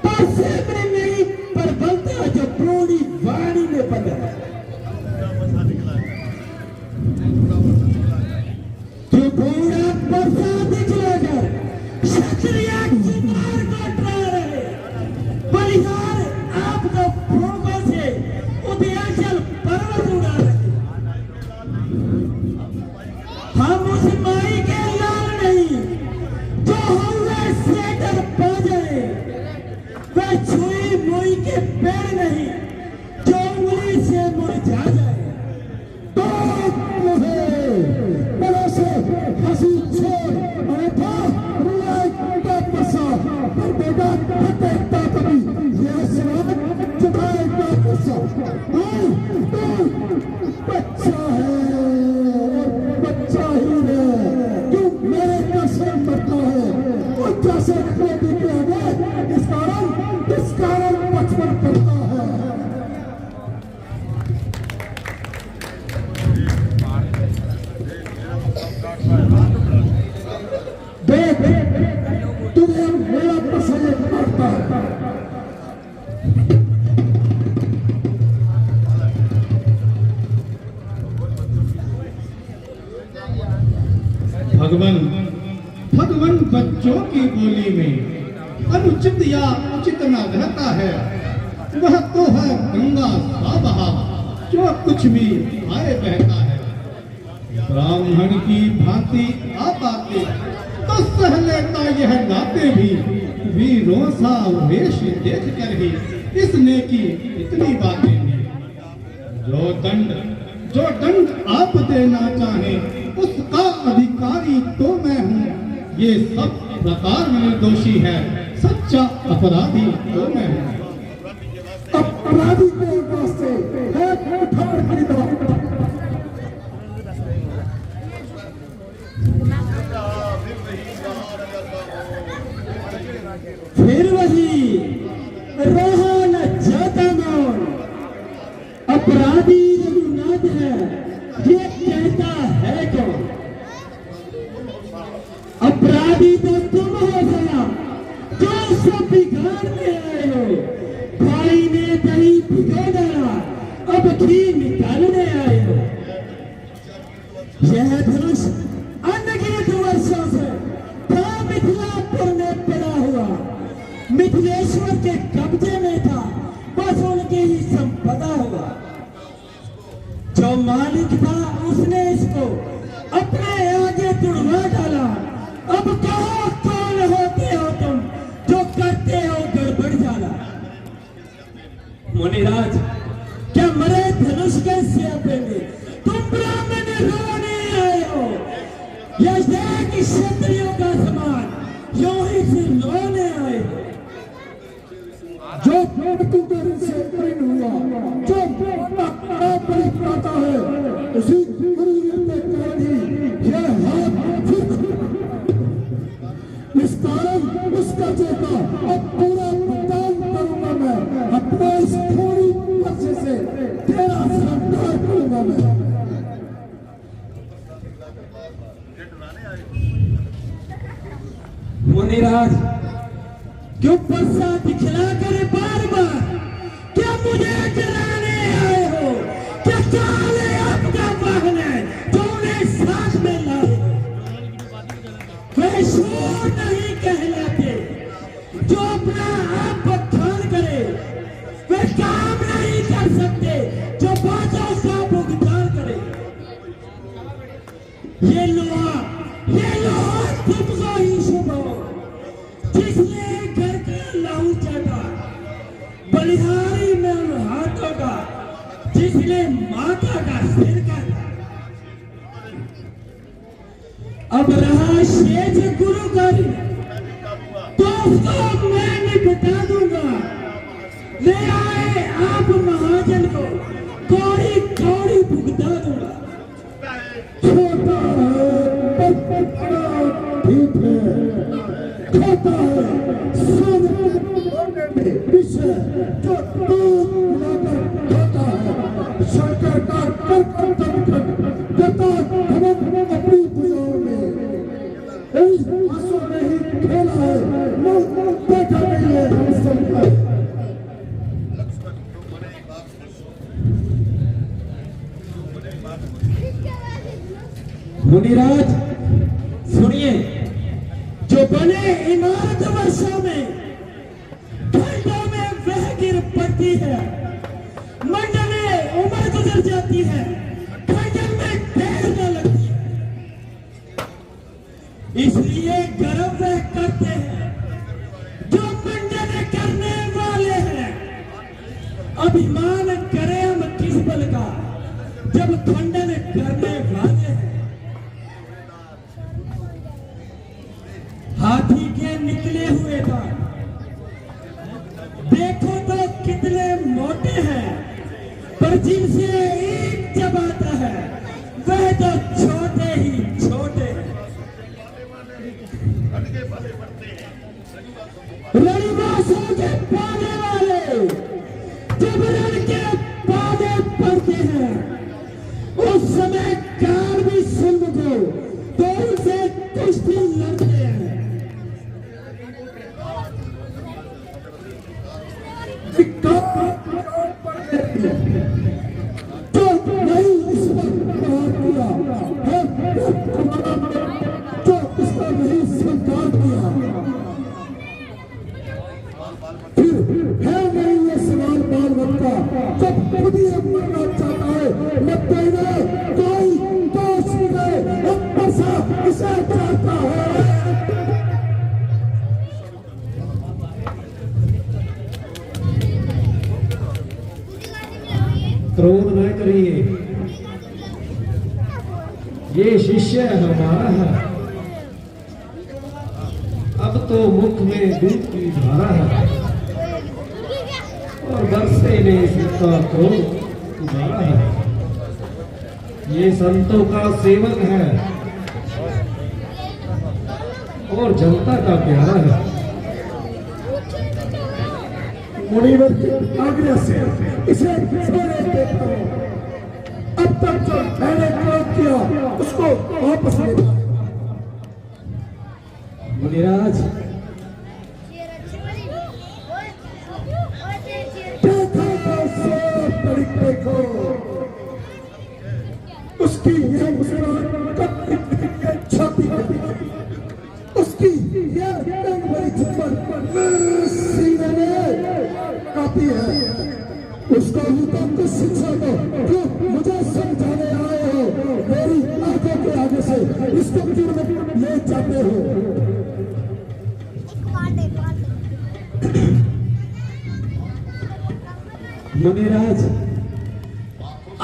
परसे में नहीं पर बनता जो पूरी वाणी में बंद है। त्रिपुरा परसा दिखलाकर क्षत्रिय की मार को डरा रहे। बलिहार आपको भूखों से उदयाचल पर्वत उड़ा रहे। हम उस माई के लाल नहीं जो हुए से डर पा जाए। वह छुई मुई के पैर नहीं जो उंगली से मुरझा जाए। तो मुझे बड़ा से हंसी छोड़ बैठा रुलाई का परसा पर बेटा फटेगा कभी यह सवाल चुकाएगा परसा। बच्चा है और बच्चा ही है, क्यों मेरे कसम मरता है? और जैसे खेती के आगे इस कारण बचपन पड़ता है। देख तुझे मेरा पसंद पड़ता है। भगवान बच्चों की बोली में अनुचित या उचित न रहता है। वह तो है गंगा सा बहा जो कुछ भी आए बहता है। ब्राह्मण की भांति आप आते तो सह लेता यह नाते भी। वीरों सा वेश देख कर ही इसने की इतनी बातें भी। जो दंड आप देना चाहें उसका अधिकारी तो मैं हूँ। ये सब प्रकार में निर्दोषी है, सच्चा अपराधी तो मैं हूँ। अपराधी के वास्ते है उठाड़ खरीदो। फिर वही रहा न जाता मौन, अपराधी रघुनाथ है ये कहता है कौन। अपराधी तो तुम हो सया जो सब बिगाड़ने आए हो। भाई ने दही भिगो डाला अब घी निकालने आए हो। यह धनुष अनगिनत वर्षों से था मिथिलापुर में पड़ा हुआ। मिथिलेश्वर के कब्जे में था, बस उनके ही संपदा हुआ। जो मालिक था उसने इसको अपने आगे तुड़वा डाला। अब कहो कौन होते हो तुम जो करते हो गड़बड़ जाला। मुनिराज क्या मरे धनुष कैसे अपने तुम ब्राह्मण रोने आए हो, या कि क्षत्रियों का समान यूं ही सिरलोने आए हो। जो तुम से प्रेम हुआ, जो बलि पाता है उसी गुरु ने कही यह हाथ इस कारण उसका चेता अब पूरा दान करूंगा मैं। अपने इस थोड़ी वर्ष से तेरा संस्कार करूंगा मैं। मुनिराज क्यों परसा दिखला कर बार बार क्या मुझे डराने आए हो। क्या काल है आपका वाहन है जो उन्हें साथ में लाए। वे शूर नहीं कहलाते जो अपना आप बखान करे। वे काम नहीं कर सकते जो बातों का भुगतान करे। ये लोहा तुमको ही शुभ हो जिसने घर का लहू चाटा। बलिहारी में उन हाथों का जिसने माता का सिर काटा। अब रहा शेष गुरु कार्य तो उसको मैं निपटा दूंगा। ले आए आप महाजन को कौड़ी कौड़ी भुगता दूंगा। छोटा है पर बड़ा ठीक है, छोटा है सब विषय जो दूध लाकर खाता है। शंकर का गता हम अपनी पूजाओं में इस आंसू में ही खेला है। बैठा नहीं है हम सबका। मुनिराज सुनिए, जो बने इमारत वर्षों में खंडों में वह गिर पड़ती है। मंडले उम्र गुजर जाती है, खंडन में ढेर न लगती है। इसलिए गर्व वह करते हैं जो मंडले करने वाले हैं। अभिमान करें हम किस बल का जब खंडन करने वाले हैं। हाथी के निकले हुए दांत देखो तो कितने मोटे हैं, पर जिनसे ईंट चबाता है वह तो छोटे ही छोटे हैं। रणवासों के पाने वाले जब रण के पाने पड़ते हैं उस समय काल भी सिंह को तो उनसे कुश्ती लड़ते हैं। जो नहीं इस वक्त प्रहार किया है, जो इसका नहीं स्वीकार किया, फिर है नहीं ये सवाल बाल बच्चा जब खुद ही मरना चाहता है। मत देना कोई दोष नहीं, अब बसा इसे चाहता है। क्रोध न करिए, ये शिष्य हमारा है। अब तो मुख में दूध की धारा है और बरसे ने इसका क्रोध उबारा है। ये संतों का सेवक है और जनता का प्यारा है। मुनीवर की आज्ञा से इसे छोड़े देता हूं। अब तक जो मैंने क्रोध किया उसको वापस ले लो। मुनिराज, देखो तो सब तरीके को उसकी ये मुस्कुराहट कब छाती उसकी ये बड़ी झुम्मर सीने में काफी है। उसको हुक्म की शिक्षा दो जो मुझे समझाने आए हो। मेरी आंखों के आगे से इसको क्यों ले जाते हो? मुनिराज,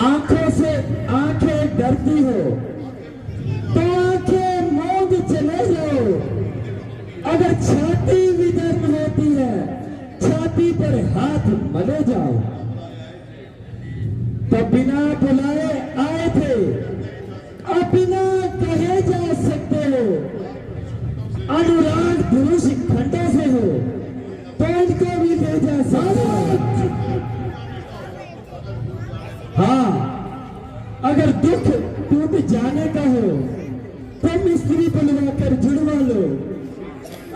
आंखों से आंखें डरती हो तो आंखें मूंद चले जाओ। अगर छाती भी दर्द होती है, छाती पर हाथ मले जाओ। तो बिना बुलाए आए थे, अब बिना कहे जा सकते हो। अनुराग धनुष खंडों से हो तो इनको भी ले जा सकते हो। हाँ, अगर दुख टूट जाने का हो तो मिस्त्री बुलवा कर जुड़वा लो।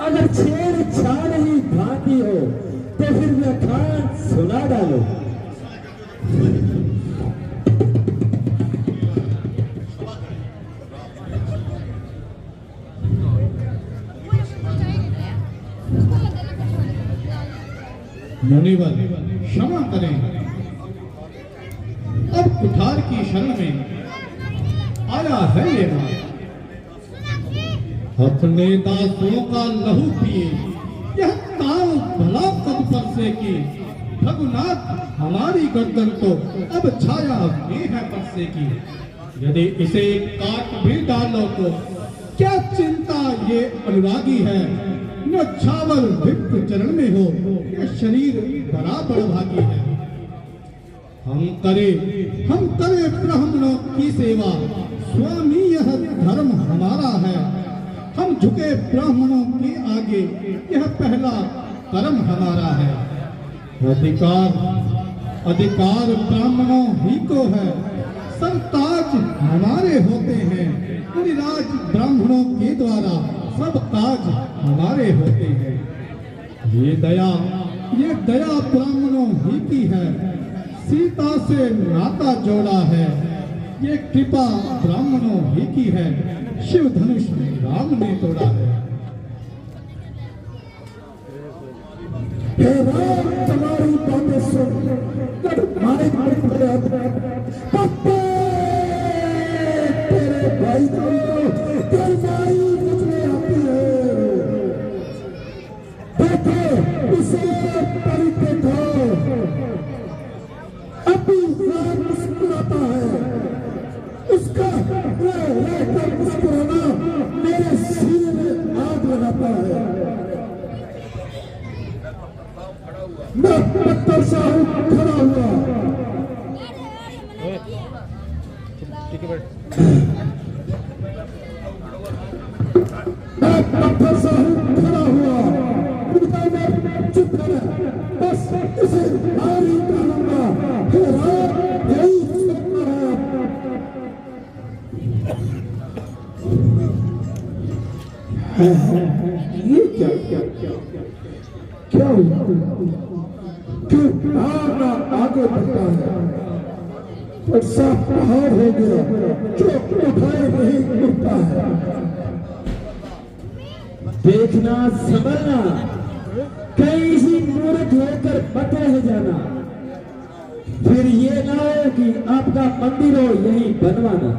अगर छेड़छाड़ ही भाती हो तो फिर व्याख्यान सुना डालो। मुनिवर, क्षमा करें, अब कुठार की शरण में आया है ये मां। अपने दासों का लहू पिए यह काल भला कब पर से की। रघुनाथ हमारी गर्दन तो अब छाया भी है परसे की। यदि इसे काट भी डालो तो क्या चिंता ये अनुरागी है। न छावल विप्र चरण में हो, यह शरीर बराबर भागी है। हम करे ब्राह्मणों की सेवा, स्वामी यह धर्म हमारा है। हम झुके ब्राह्मणों के आगे, यह पहला कर्म हमारा है। अधिकार ब्राह्मणों ही को है, सरताज हमारे होते हैं। मुनिराज ब्राह्मणों के द्वारा सब काज हमारे होते हैं। ये दया ब्राह्मणों ही की है, सीता से नाता जोड़ा है। ये कृपा ब्राह्मणों ही की है, शिव धनुष राम ने तोड़ा है। हे राम, तुम्हारी बातें सुन मारे पप्पे तेरे भाई तेरी भाई मुझ में आती है। देखो इसे तरीके को अभी मुस्कुराता है। उसका रहकर मुस्कुराना मेरे सीने में आग लगाता है। मैं पत्थर सा खड़ा हुआ, मैं पत्थर सा खड़ा हुआ। चुप कर, बस इसे मार ही डालूंगा। हे राम, यही सुनना है। ये क्या हुआ? क्यों भावना आगे बढ़ता है और साफ पहाड़ हो गया जो उठाए नहीं उठता है। देखना समझना, कहीं सी मूर्ख होकर मत रह जाना। फिर ये ना हो कि आपका मंदिर हो यही बनवाना।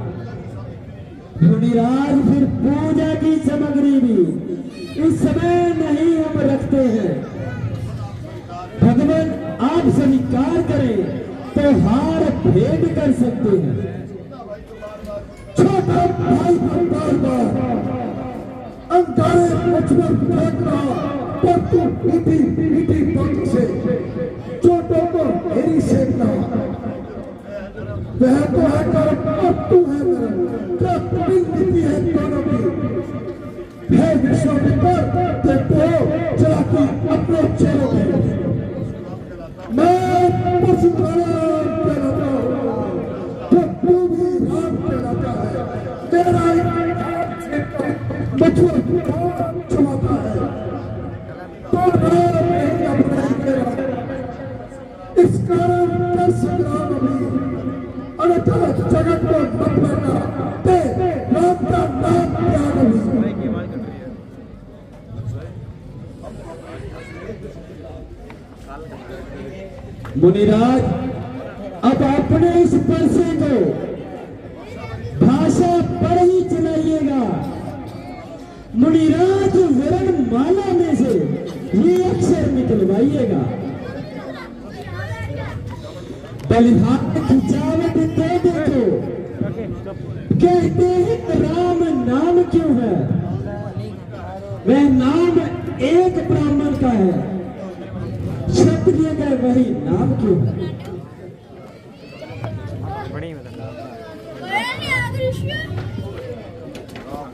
मुनिराज, फिर पूजा की सामग्री भी इस समय नहीं हम रखते हैं। भगवान आप स्वीकार करें तो व्यवहार भेद कर सकते हैं। छोटा भाई बार बार अंगारे मुझ पर फेंक रहा, पर तू मीठी मीठी बातों से चोटों को मेरी सेकना। वह तो है कर्म और तू है कर्म, क्या नीति है दोनों की। है विश्व पर देखो चला की अपने चेहरों में। मैं परशुराम कहलाता हूँ, तो तू भी राम कहलाता है। तेरा बचपन छुपाता है तो राम नहीं अपनाएगा। इस कारण कर संग्राम अभी अनंत जगत को मत करना, ते राम का नाम प्यार अभी। मुनिराज, अब अपने इस परसे को भाषा पर ही चलाइएगा। मुनिराज वर्ण माला में से ये अक्षर निकलवाइएगा। बलिहार खिंचावट तो देखो, कहते हैं राम नाम क्यों है? वह नाम एक ब्राह्मण का है, क्षत्रिय का वही नाम क्यों है?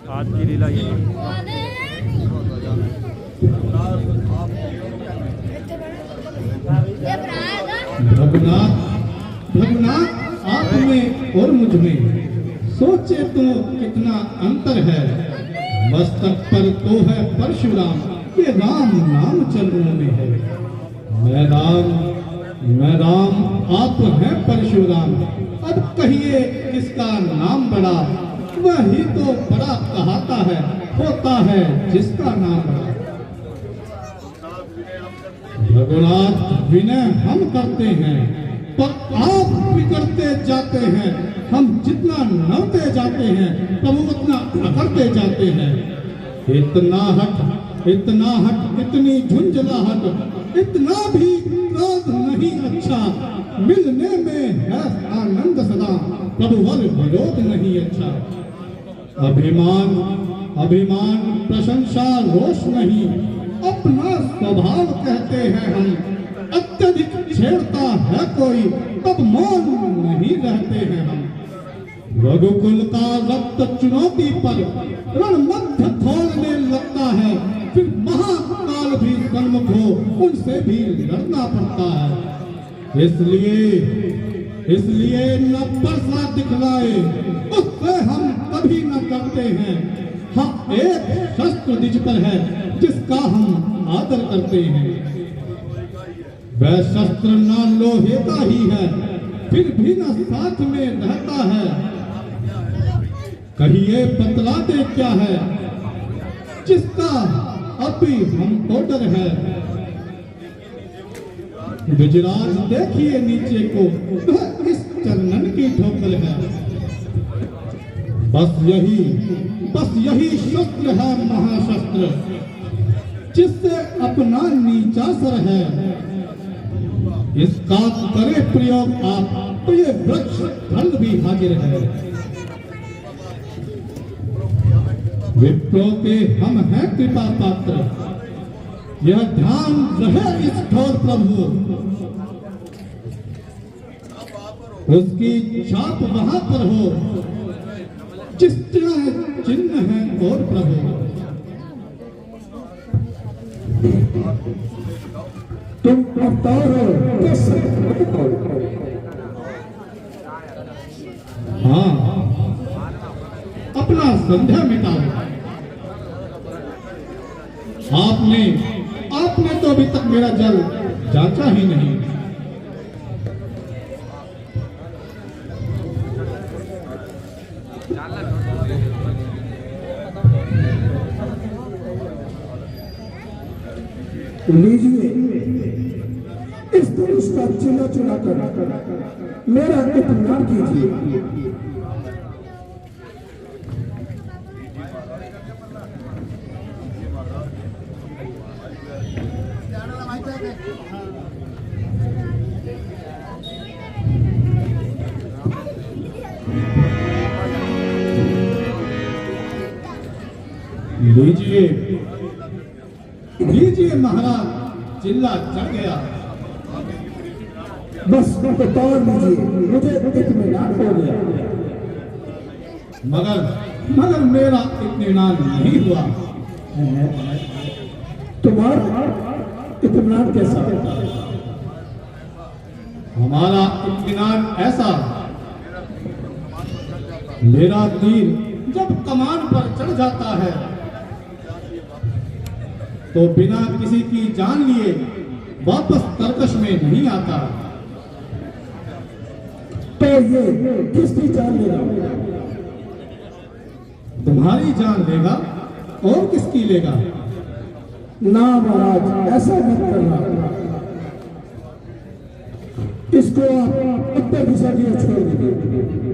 आज की लीला ये भगनाथ, भगनाथ आप में और मुझ में सोचे तो कितना अंतर है। मस्तक पर तो है परशुराम, ये राम नाम चरणों में है। मैं राम, आप हैं परशुराम। अब कहिए किसका नाम बड़ा? वही तो बड़ा कहाता है, होता है जिसका नाम बड़ा। भगवान विनय हम करते हैं, पर आप बिगड़ते जाते हैं। हम जितना नवते जाते हैं, प्रभु उतना अकड़ते जाते हैं। इतना हट, इतनी झुंझलाहट, इतना भी क्रोध नहीं अच्छा। मिलने में है आनंद सदा, प्रभु वर विरोध नहीं अच्छा। अभिमान प्रशंसा रोष नहीं, अपना स्वभाव कहते हैं हम। अत्यधिक छेड़ता है कोई, तब मौन नहीं रहते हैं हम। रघुकुल का रक्त चुनौती पर रणमध्य खोलने लगता है, फिर महाकाल भी सन्मुख हो, उनसे भी लड़ना पड़ता है। इसलिए न परसा दिखलाए, उससे हम कभी न करते हैं। हाँ, एक शस्त्र निज पर है, जिसका हम आदर करते हैं। वह शस्त्र न लोहे का ही है, फिर भी न साथ में रहता है। कहिए बतलाते क्या है, जिसका अभी हमको डर है। गुजरात देखिए नीचे को, वह इस चरणन की ठोकर है। बस यही शस्त्र है महाशस्त्र, जिससे अपना नीचा सर है। इसका करे प्रयोग आप, तो ये वृक्ष फल भी हाजिर है। विप्रो के हम हैं कृपा पात्र, यह ध्यान रहे इस ठोर प्रभु। उसकी छाप वहां पर हो, जिस तरह चिन्ह है और प्रभु। तुम अवतार हो तो हाँ, अपना संध्या मिटाओ। आपने तो अभी तक मेरा जल जांचा ही नहीं। लीजिए, इस धनुष का चुना चुना कर मेरा इत्मीनान कीजिए। लीजिए लीजिए महाराज, चिल्ला चढ़ गया। बस उतार लीजिए, मुझे इत्मीनान हो गया। मगर मेरा इत्मीनान नहीं हुआ। तुम्हारा इत्मीनान कैसा? हमारा इत्मीनान ऐसा, मेरा तीर जब कमान पर चढ़ जाता है तो बिना किसी की जान लिए वापस तरकश में नहीं आता। तो ये किसकी जान लेगा? तुम्हारी जान लेगा और किसकी लेगा? ना महाराज, ऐसा मत करना। इसको आप अपने दिशा की ओर छोड़ दीजिए।